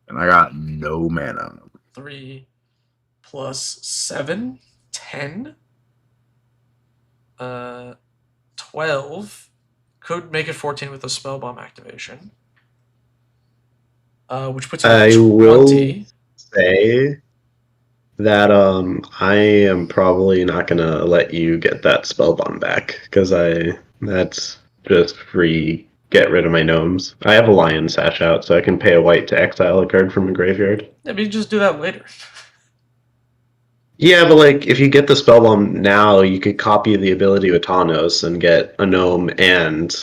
And I got no mana. 3 plus 7, 10. 12. Could make it 14 with a spell bomb activation. Which puts you at 20. say that I am probably not gonna let you get that spellbomb back because that's just free. Get rid of my gnomes. I have a lion sash out, so I can pay a white to exile a card from a graveyard. Yeah, but you just do that later. Yeah, but like if you get the spellbomb now, you could copy the ability with Tawnos and get a gnome and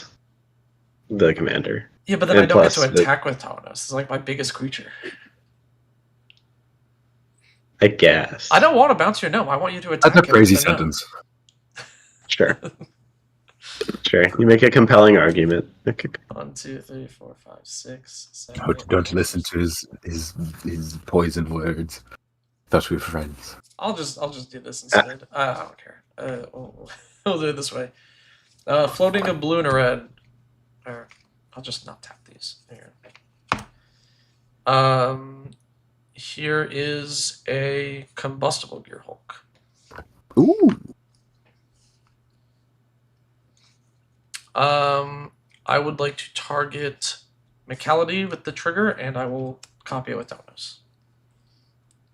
the commander. Yeah, but then I And don't get to plus, attack with Taunos. It's like my biggest creature. I guess. I don't want to bounce your gnome. I want you to attack That's a it crazy with the gnome. sentence. Sure. Sure. You make a compelling argument. Okay. 1, 2, 3, 4, 5, 6, 7. Don't listen to his poison words. Thought we were friends. I'll just do this instead. I don't care. We'll do it this way. Floating a blue and a red. Or I'll just not tap these. Here. Here is a combustible Gear Hulk. Ooh. I would like to target Mechality with the trigger, and I will copy it with Donos.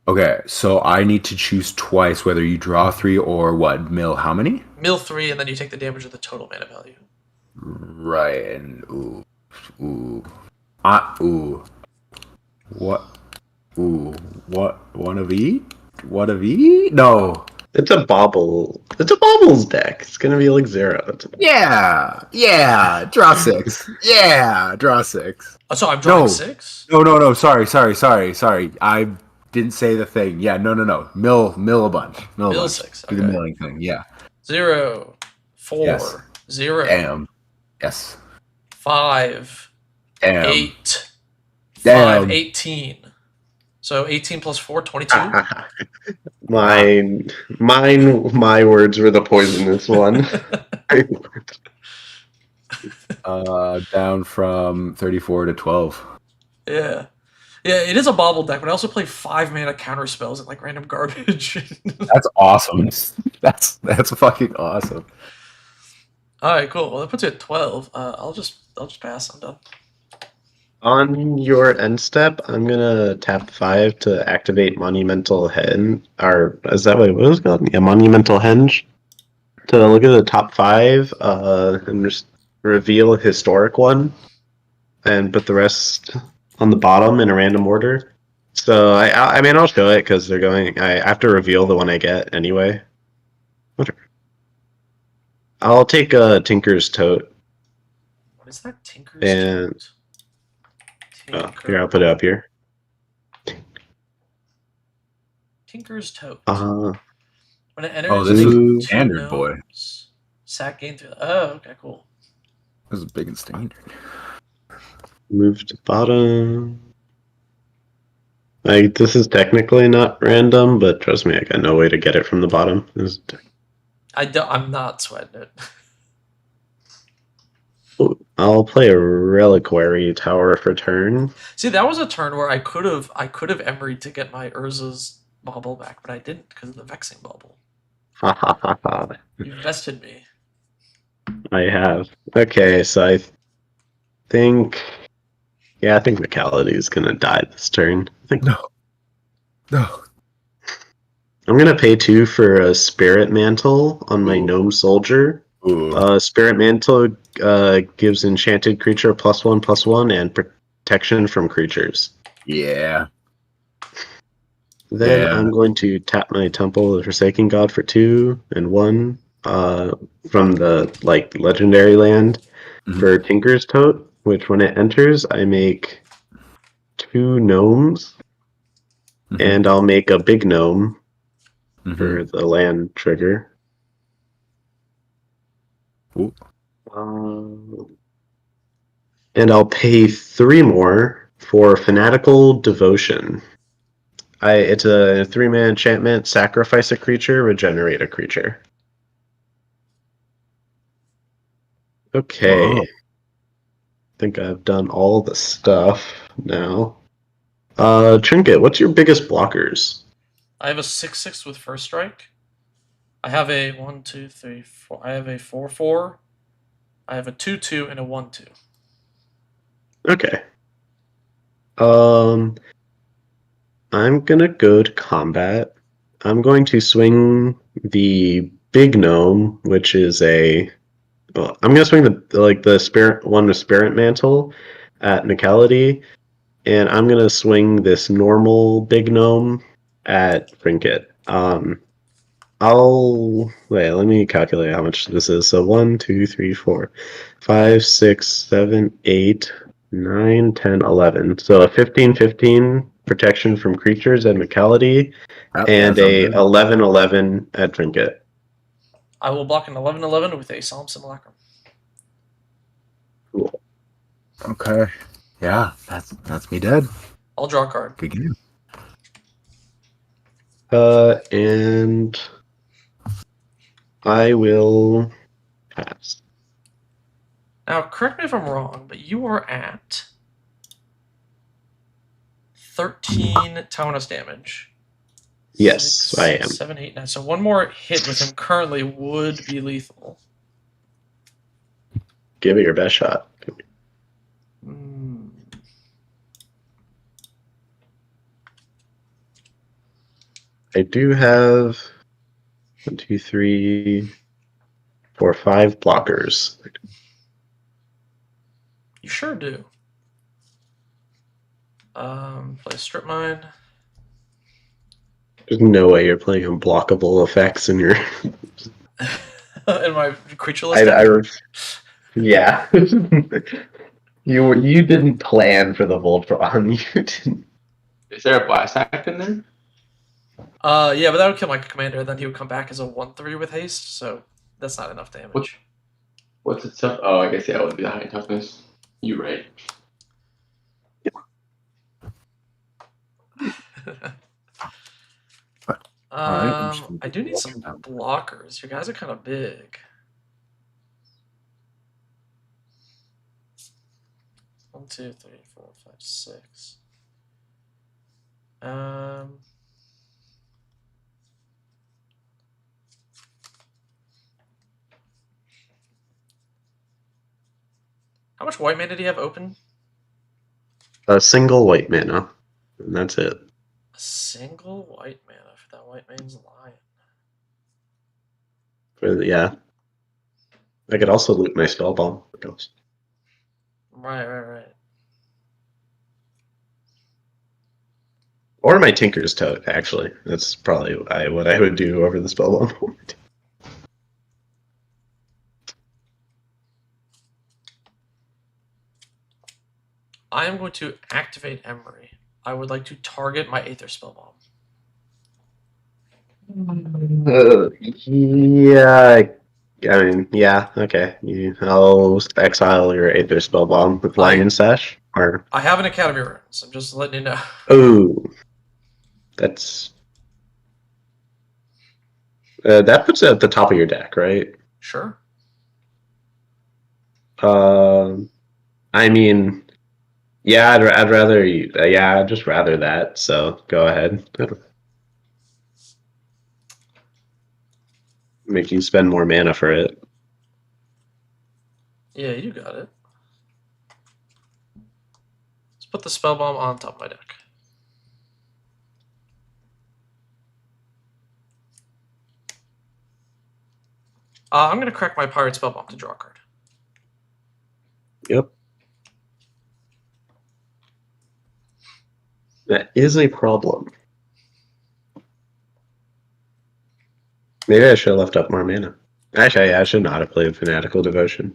Okay, so I need to choose twice whether you draw 3 or what? Mill how many? Mill 3, and then you take the damage of the total mana value. Right, and ooh. What? Ooh, what? One of each? What of each? No. It's a bobble. It's a bobbles deck. It's gonna be like 0. Yeah. Draw 6. Yeah, draw 6. Oh, so I'm drawing No. 6? No. Sorry. I didn't say the thing. Yeah, no. Mill a bunch. Mill a Mill bunch. 6. Do the Okay. milling thing. Yeah. 0, 4, Yes. 0, Damn. Yes. 5, Damn. 8, Damn. 5, 18. So 18 plus 4, 22? My words were the poisonous one. Down from 34 to 12. Yeah. Yeah, it is a bobble deck, but I also play 5 mana counter spells and like random garbage. That's awesome. That's fucking awesome. Alright, cool. Well, that puts you at 12. I'll just pass. I'm done. On your end step, I'm gonna tap 5 to activate Monumental Henge. Or is that what it was called? Yeah, Monumental Henge. To look at the top 5, and just reveal a historic one, and put the rest on the bottom in a random order. So I mean I'll show it because they're going. I have to reveal the one I get anyway. Whatever. I'll take a Tinker's Tote. What is that? Tinker's And- Tote? Here, I'll put it up here. Tinker's Tote. Uh, When it enters, Oh, this make is two standard, boy. gnomes. Sack gain through. Oh, okay, cool. This is big and standard. move to bottom. Like this is technically not random, but trust me, I got no way to get it from the bottom. I'm not sweating it. I'll play a Reliquary Tower for turn. See, that was a turn where I could have Emery to get my Urza's bauble back, but I didn't because of the Vexing bauble. Ha ha ha ha. You vested me. I have. Okay, so I think. Yeah, I think Mechality is gonna die this turn. I think No. I'm gonna pay 2 for a Spirit Mantle on my Ooh. Gnome Soldier. Ooh. Spirit Mantle gives enchanted creature +1/+1 and protection from creatures. Yeah. Then Yeah. I'm going to tap my Temple of the Forsaken God for 2 and 1 from the legendary land Mhm. for Tinker's Tote, which when it enters, I make 2 gnomes, Mhm. and I'll make a big gnome Mhm. for the land trigger. Ooh. And I'll pay 3 more for Fanatical Devotion. It's a 3-mana enchantment, sacrifice a creature, regenerate a creature. Okay. Whoa. I think I've done all the stuff now. Trinket, what's your biggest blockers? I have a 6/6 with first strike. I have a 1, 2, 3, 4. I have a 4/4. I have a 2/2 and a 1/2. Okay. I'm gonna go to combat. I'm going to swing the big gnome, which is a. Well, I'm gonna swing the spirit one with spirit mantle at Nicality, and I'm gonna swing this normal big gnome at Trinket. I'll wait. Let me calculate how much this is. So 1, 2, 3, 4, 5, 6, 7, 8, 9, 10, 11. So a 15-15 protection from creatures at Macality, Yeah, and sounds a good. 11-11 at Trinket. I will block an 11/11 with a Psalm Simulacrum. Cool. Okay. Yeah, that's me dead. I'll draw a card. Good game. And I will pass. Now, correct me if I'm wrong, but you are at 13 Taunos damage. Yes, I am. 7, 8, 9. So one more hit with him currently would be lethal. Give it your best shot. Hmm. I do have 1, 2, 3, 4, 5 blockers. You sure do. Play Strip Mine. There's no way you're playing unblockable effects in your. In my creature list. Yeah. You didn't plan for the Voltron. You didn't. Is there a blast act in there? Yeah, but that would kill my commander, then he would come back as a 1/3 with haste, so that's not enough damage. What's its tough? Oh, I guess yeah, it would be the high toughness. You right. I do need some blockers. You guys are kind of big. 1, 2, 3, 4, 5, 6. How much white mana did he have open? A single white mana, and that's it. A single white mana for that white man's lion. Yeah. I could also loot my spell bomb. Right. Or my Tinker's Toad, actually. That's probably what I would do over the spell bomb. I am going to activate Emery. I would like to target my Aether Spellbomb. Yeah, I mean, yeah, okay. I'll exile your Aether spell bomb with Lion Sash, or I have an Academy Runes. I'm just letting you know. oh, that's that puts it at the top of your deck, right? Sure. I mean, yeah, I'd rather yeah, I'd just rather that. So go ahead. Make you spend more mana for it. Yeah, you got it. Let's put the Spellbomb on top of my deck. I'm going to crack my Pirate Spellbomb to draw a card. Yep. That is a problem. Maybe I should have left up more mana. Actually, I should not have played Fanatical Devotion.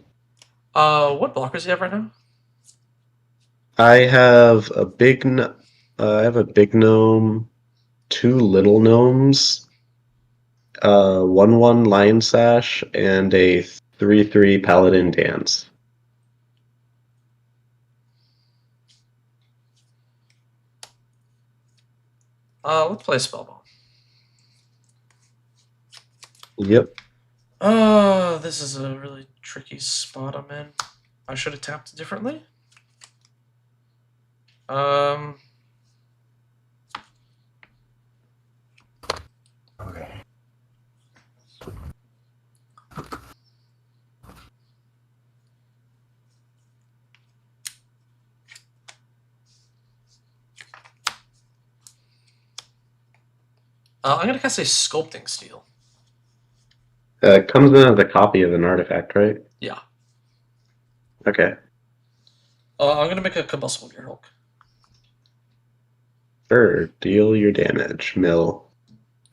What blockers do you have right now? I have a big gnome, 2 little gnomes, 1/1 Lion Sash, and a 3/3 Paladin Dance. Let's play Spellbomb. Yep. This is a really tricky spot I'm in. I should have tapped differently. Okay. I'm gonna cast a Sculpting Steel. It comes in as a copy of an artifact, right? Yeah. Okay. I'm gonna make a Combustible Gearhulk. Sure. Deal your damage. Mill.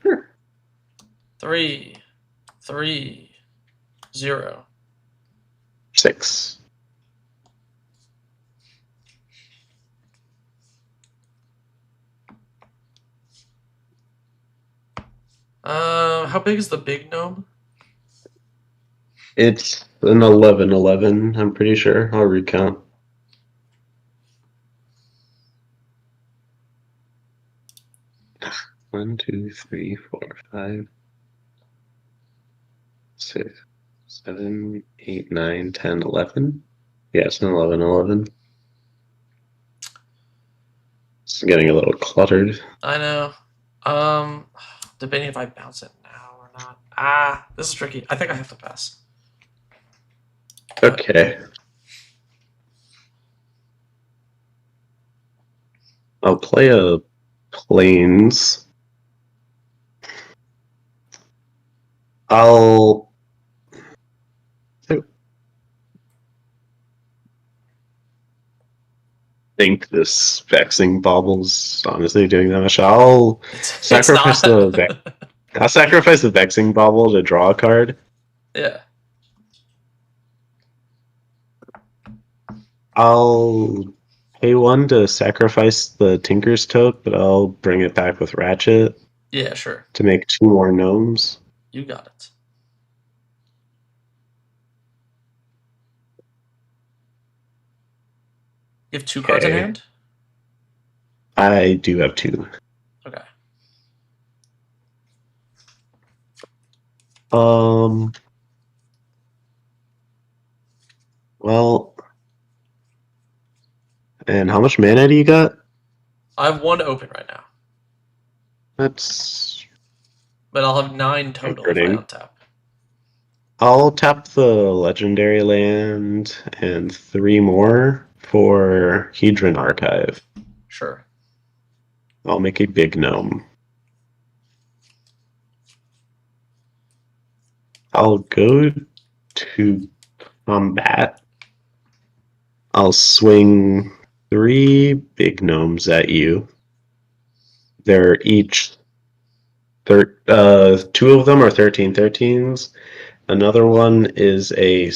Sure. 3, 3, 0. 6. How big is the big gnome? It's an 11/11, I'm pretty sure. I'll recount. One, two, three, four, 5, 6, 7, 8, 9, 10, 11. Yeah, it's an 11/11. It's getting a little cluttered. I know. Debating if I bounce it now or not. This is tricky. I think I have to pass. Okay. I'll play a planes. I'll think this vexing bauble's honestly doing that much. I'll It's sacrifice not. I'll sacrifice the vexing bauble to draw a card. Yeah. I'll pay 1 to sacrifice the Tinker's Tote, but I'll bring it back with Ratchet Yeah, sure. to make 2 more gnomes. You got it. You have 2 cards in Okay. hand? I do have 2. Okay. Well, and how much mana do you got? I have 1 open right now, That's but I'll have 9 total if I comforting. untap. I'll tap the legendary land and 3 more for Hedron Archive. Sure. I'll make a big gnome. I'll go to combat. I'll swing 3 big gnomes at you. They're each 2 of them are 13/13s. Another one is a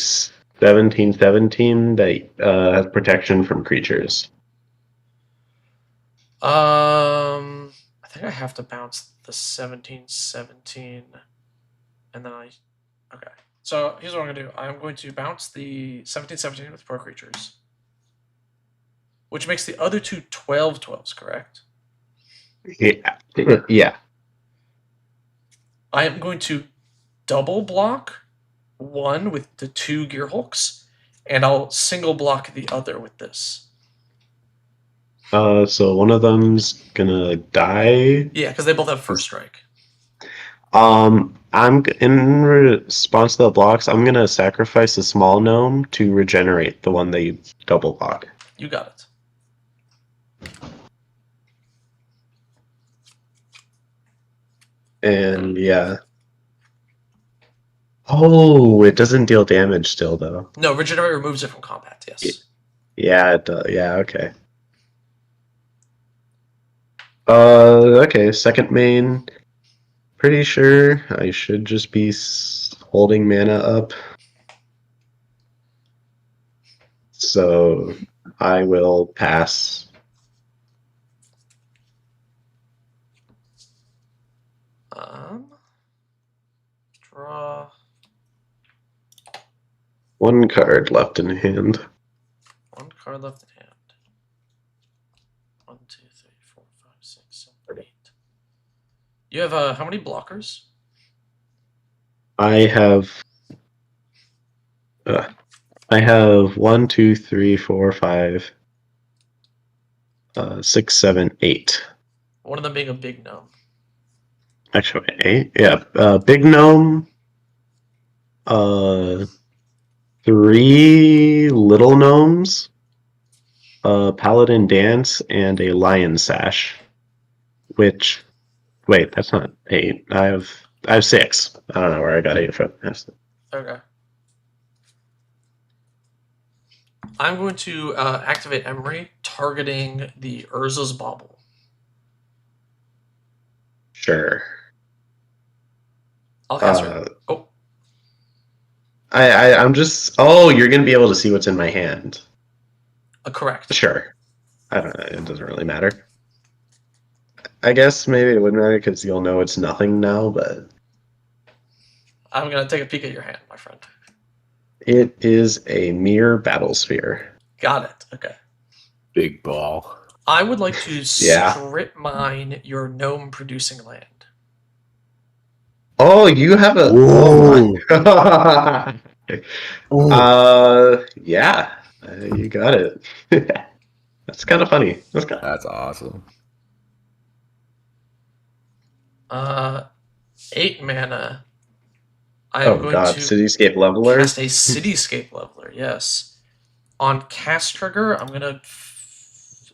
17/17 that has protection from creatures. I think I have to bounce the 17/17, and then okay. So here's what I'm gonna do. I'm going to bounce the 17/17 with 4 creatures, which makes the other 2 12/12s, correct? Yeah. Yeah. I am going to double block 1 with the 2 Gearhulks, and I'll single block the other with this. So one of them's gonna die. Yeah, because they both have first strike. I'm in response to the blocks. I'm gonna sacrifice a small gnome to regenerate the one that you double block. You got it. And yeah. Oh, it doesn't deal damage still though. No, regenerate removes it from combat. Yes. Yeah, it does. Yeah, okay. Okay, second main. Pretty sure I should just be holding mana up. So I will pass. Draw. 1 card left in hand. 1 card left in hand. 1, 2, 3, 4, 5, 6, 7, 8. You have how many blockers? I have 1, 2, 3, 4, 5, 6, 7, 8. One of them being a big gnome. Actually, 8. Yeah, big gnome. 3 little gnomes. Paladin dance and a lion sash, which Wait, that's not 8. I have 6. I don't know where I got 8 from. Okay. I'm going to activate Emery, targeting the Urza's Bauble. Sure. I'll cast her. Oh, I'm just. Oh, you're gonna be able to see what's in my hand. correct. Sure. I don't know. It doesn't really matter. I guess maybe it wouldn't matter because you'll know it's nothing now, but I'm going to take a peek at your hand, my friend. it is a mere battle sphere. Got it. Okay. Big ball. I would like to Yeah. strip mine your gnome producing land. Oh, you have a. Whoa. Oh my. Ooh. Yeah. You got it. That's kind of funny. That's awesome. 8 mana. I am Oh going god, to Cityscape Leveler. cast a Cityscape Leveler. Yes. On cast trigger, I'm going to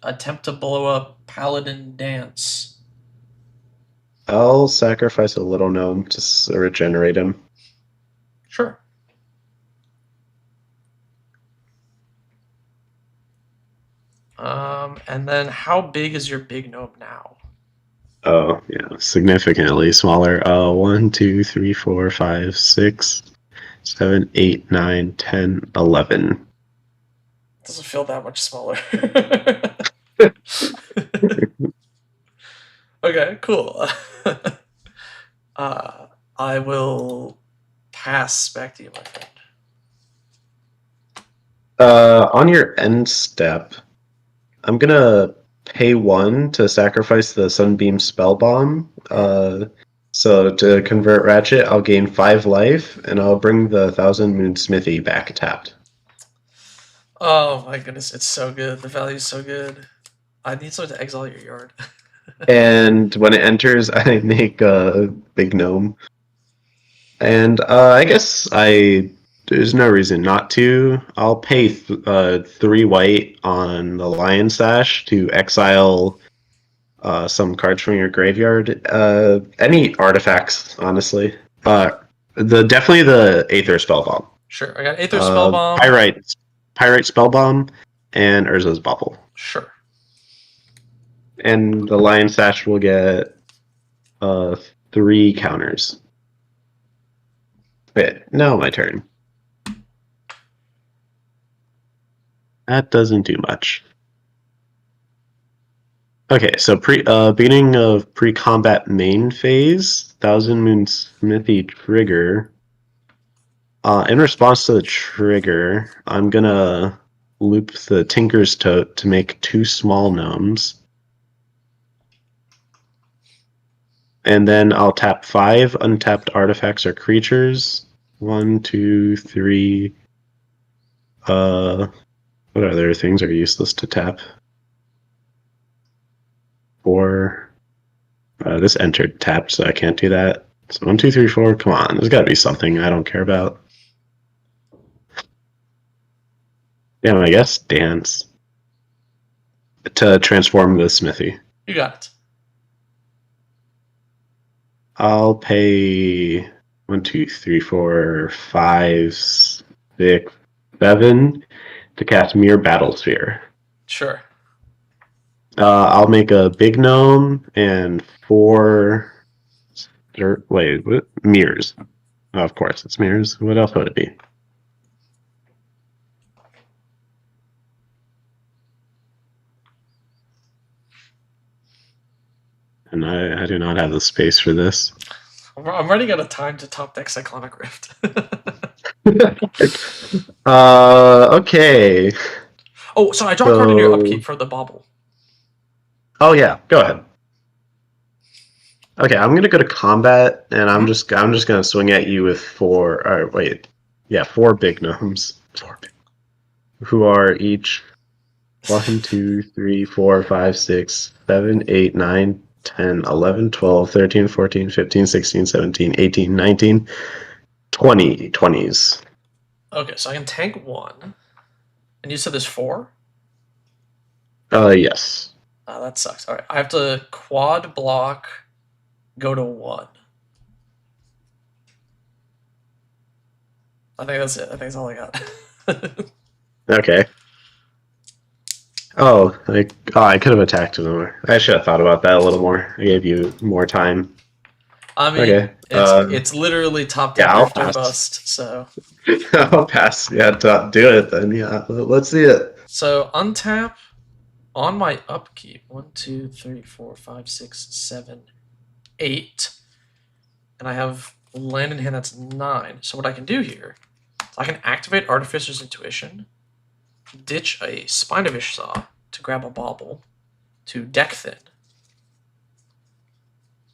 attempt to blow up Paladin Dance. I'll sacrifice a little gnome to regenerate him. Sure. And then how big is your big gnome now? Oh, yeah, significantly smaller. 1, 2, 3, 4, 5, 6, 7, 8, 9, 10, 11. Doesn't feel that much smaller. Okay, cool. I will pass back to you, my friend. On your end step, I'm gonna pay 1 to sacrifice the Sunbeam Spell Bomb. So to convert Ratchet, I'll gain 5 life, and I'll bring the Thousand Moon Smithy back tapped. Oh my goodness, it's so good. The value's so good. I need someone to exile your yard. And when it enters, I make a big gnome. And I guess there's no reason not to. I'll pay 3 white on the Lion Sash to exile some cards from your graveyard. Any artifacts, honestly. Definitely the Aether Spellbomb. Sure, I got Aether Spellbomb. Pyrite Spellbomb, and Urza's Bauble. Sure. And the Lion Sash will get 3 counters. Wait, now my turn. That doesn't do much. Okay, so beginning of pre-combat main phase, Thousand Moon Smithy trigger. In response to the trigger, I'm gonna loop the Tinker's Tote to make 2 small gnomes. And then I'll tap 5 untapped artifacts or creatures. 1, 2, 3. What other things are useless to tap? 4. This entered tapped, so I can't do that. So 1, 2, 3, 4. Come on, there's got to be something I don't care about. Yeah, I guess dance to transform the smithy. You got it. I'll pay 1, 2, 3, 4, 5, 6, 7 to cast Mere Battlesphere. Sure. I'll make a big gnome and 4 mirrors. Oh, of course, it's mirrors. What else would it be? And I do not have the space for this. I'm running out of time to top deck Cyclonic Rift. Okay. Oh, so I draw a card in your upkeep for the bauble. Oh yeah, go ahead. Okay, I'm gonna go to combat, and I'm just gonna swing at you with 4. Or wait, yeah, 4 big gnomes. 4 big, who are each 1, 2, 3, 4, 5, 6, 7, 8, 9, 10, 11, 12, 13, 14, 15, 16, 17, 18, 19, 20 20s. Okay, so I can tank 1. And you said there's 4? Yes. That sucks. Alright, I have to quad block go to 1. I think that's it. I think that's all I got. Okay. I could have attacked him more. I should have thought about that a little more. I gave you more time. I mean, Okay. it's literally top 10 yeah, I'll rift or pass. bust. So I'll pass. Yeah, do it then. Yeah, let's see it. untap on my upkeep. 1, 2, 3, 4, 5, 6, 7, 8, and I have land in hand that's 9. So what I can do here is I can activate Artificer's Intuition, ditch a Spine of Ishsaw to grab a Bauble, to deck thin.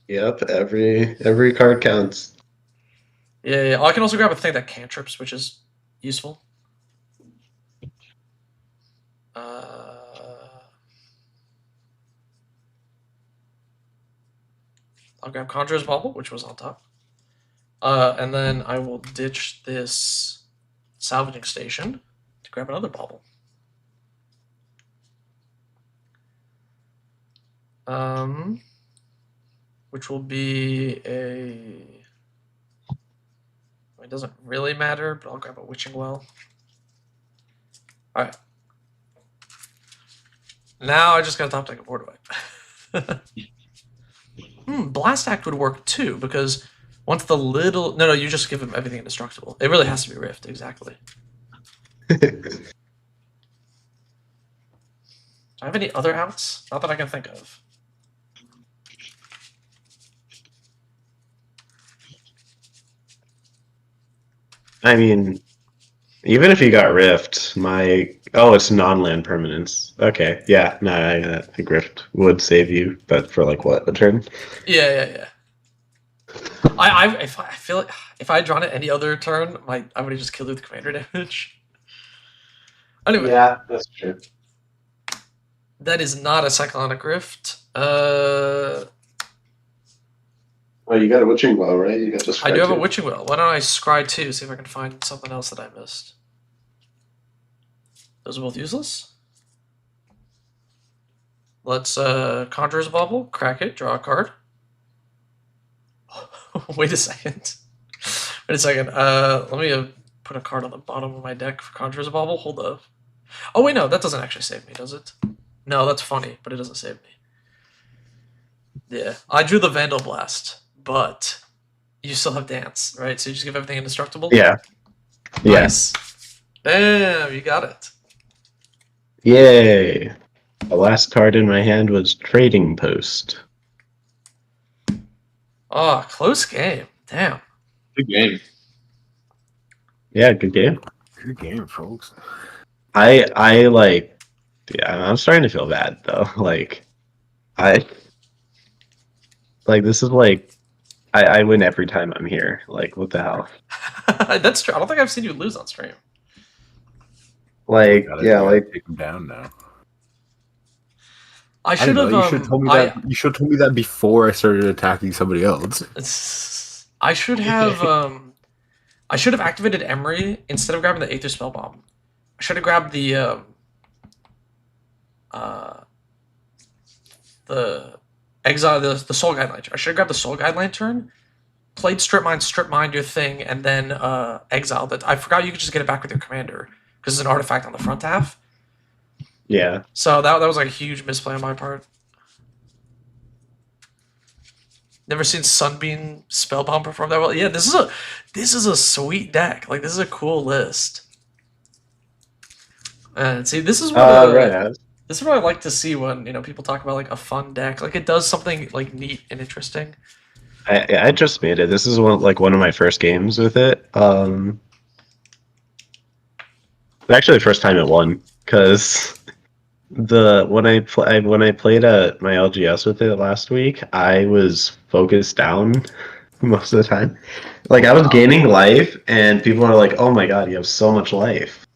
Yep, every card counts. Yeah. I can also grab a thing that cantrips, which is useful. I'll grab Conjurer's Bauble, which was on top. And then I will ditch this Salvaging Station to grab another Bauble. Which will be a... It doesn't really matter, but I'll grab a Witching Well. Alright. Now I just gotta top deck a board wipe. Blast Act would work too, because once the little... No, you just give him everything indestructible. It really has to be Rift, exactly. Do I have any other outs? Not that I can think of. I mean, even if you got Rift, it's non-land permanence. Okay, yeah, no, I think Rift would save you, but for like what, a turn? Yeah. I feel like if I had drawn it any other turn, I would have just killed it with commander damage. Anyway. Yeah, that's true. That is not a Cyclonic Rift. Oh, you got a Witching Well, right? You got just. I do have a Witching Well. Why don't I scry 2, see if I can find something else that I missed. Those are both useless. Let's Conjurer's Bauble, crack it, draw a card. Wait a second. Let me put a card on the bottom of my deck for Conjurer's Bauble. Hold up. Oh wait, no, that doesn't actually save me, does it? No, that's funny, but it doesn't save me. Yeah, I drew the Vandal Blast, but you still have Dance, right? So you just give everything indestructible? Yeah. Nice. Bam, you got it. Yay. The last card in my hand was Trading Post. Oh, close game. Damn. Good game. Yeah, good game. Good game, folks. I'm starting to feel bad though. This is I win every time I'm here. Like, what the hell? That's true. I don't think I've seen you lose on stream. Take him down now. I should have. You should told me that. You should told me that before I started attacking somebody else. I should have. I should have activated Emery instead of grabbing the Aether Spell Bomb. I should have grabbed the Exile, the Soul Guide Lantern. I should have grabbed the Soul Guide Lantern, played Strip Mine your thing, and then exiled it. I forgot you could just get it back with your commander because it's an artifact on the front half. Yeah. So that was like a huge misplay on my part. Never seen Sunbeam Spellbomb perform that well. Yeah, this is a sweet deck. Like, this is a cool list. And see, this is what this is what I like to see when people talk about like a fun deck. Like, it does something like neat and interesting. I just made it. This is one of my first games with it. Actually, the first time it won because when I played at my LGS with it last week, I was focused down most of the time. Like, I was gaining life, and people were like, "Oh my god, you have so much life!"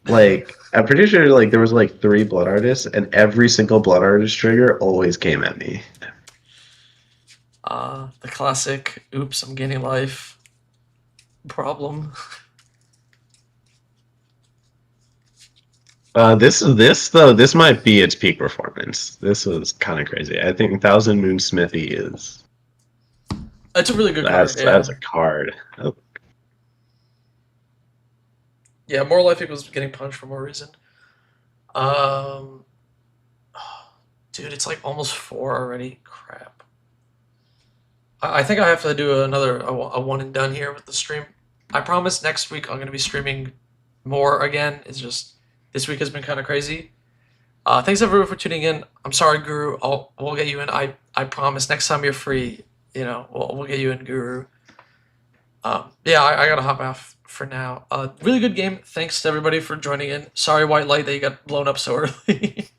Like, I'm pretty sure like there was like 3 Blood Artists, and every single Blood Artist trigger always came at me. The classic "oops, I'm gaining life" problem. This might be its peak performance. This was kind of crazy. I think Thousand Moon Smithy is It's a really good card. that's a card. Oh, Yeah, more life equals getting punched for more reason. Dude, it's like almost 4 already. Crap. I think I have to do a one and done here with the stream. I promise next week I'm gonna be streaming more again. It's just this week has been kind of crazy. Thanks everyone for tuning in. I'm sorry, Guru. We'll get you in. I promise next time you're free, we'll get you in, Guru. Yeah, I gotta hop off for now. Really good game. Thanks to everybody for joining in. Sorry, White Light, that you got blown up so early.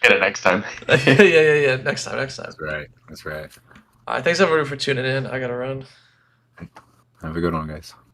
Get it next time. yeah. Next time. That's right. All right, thanks everybody for tuning in. I gotta run. Have a good one, guys.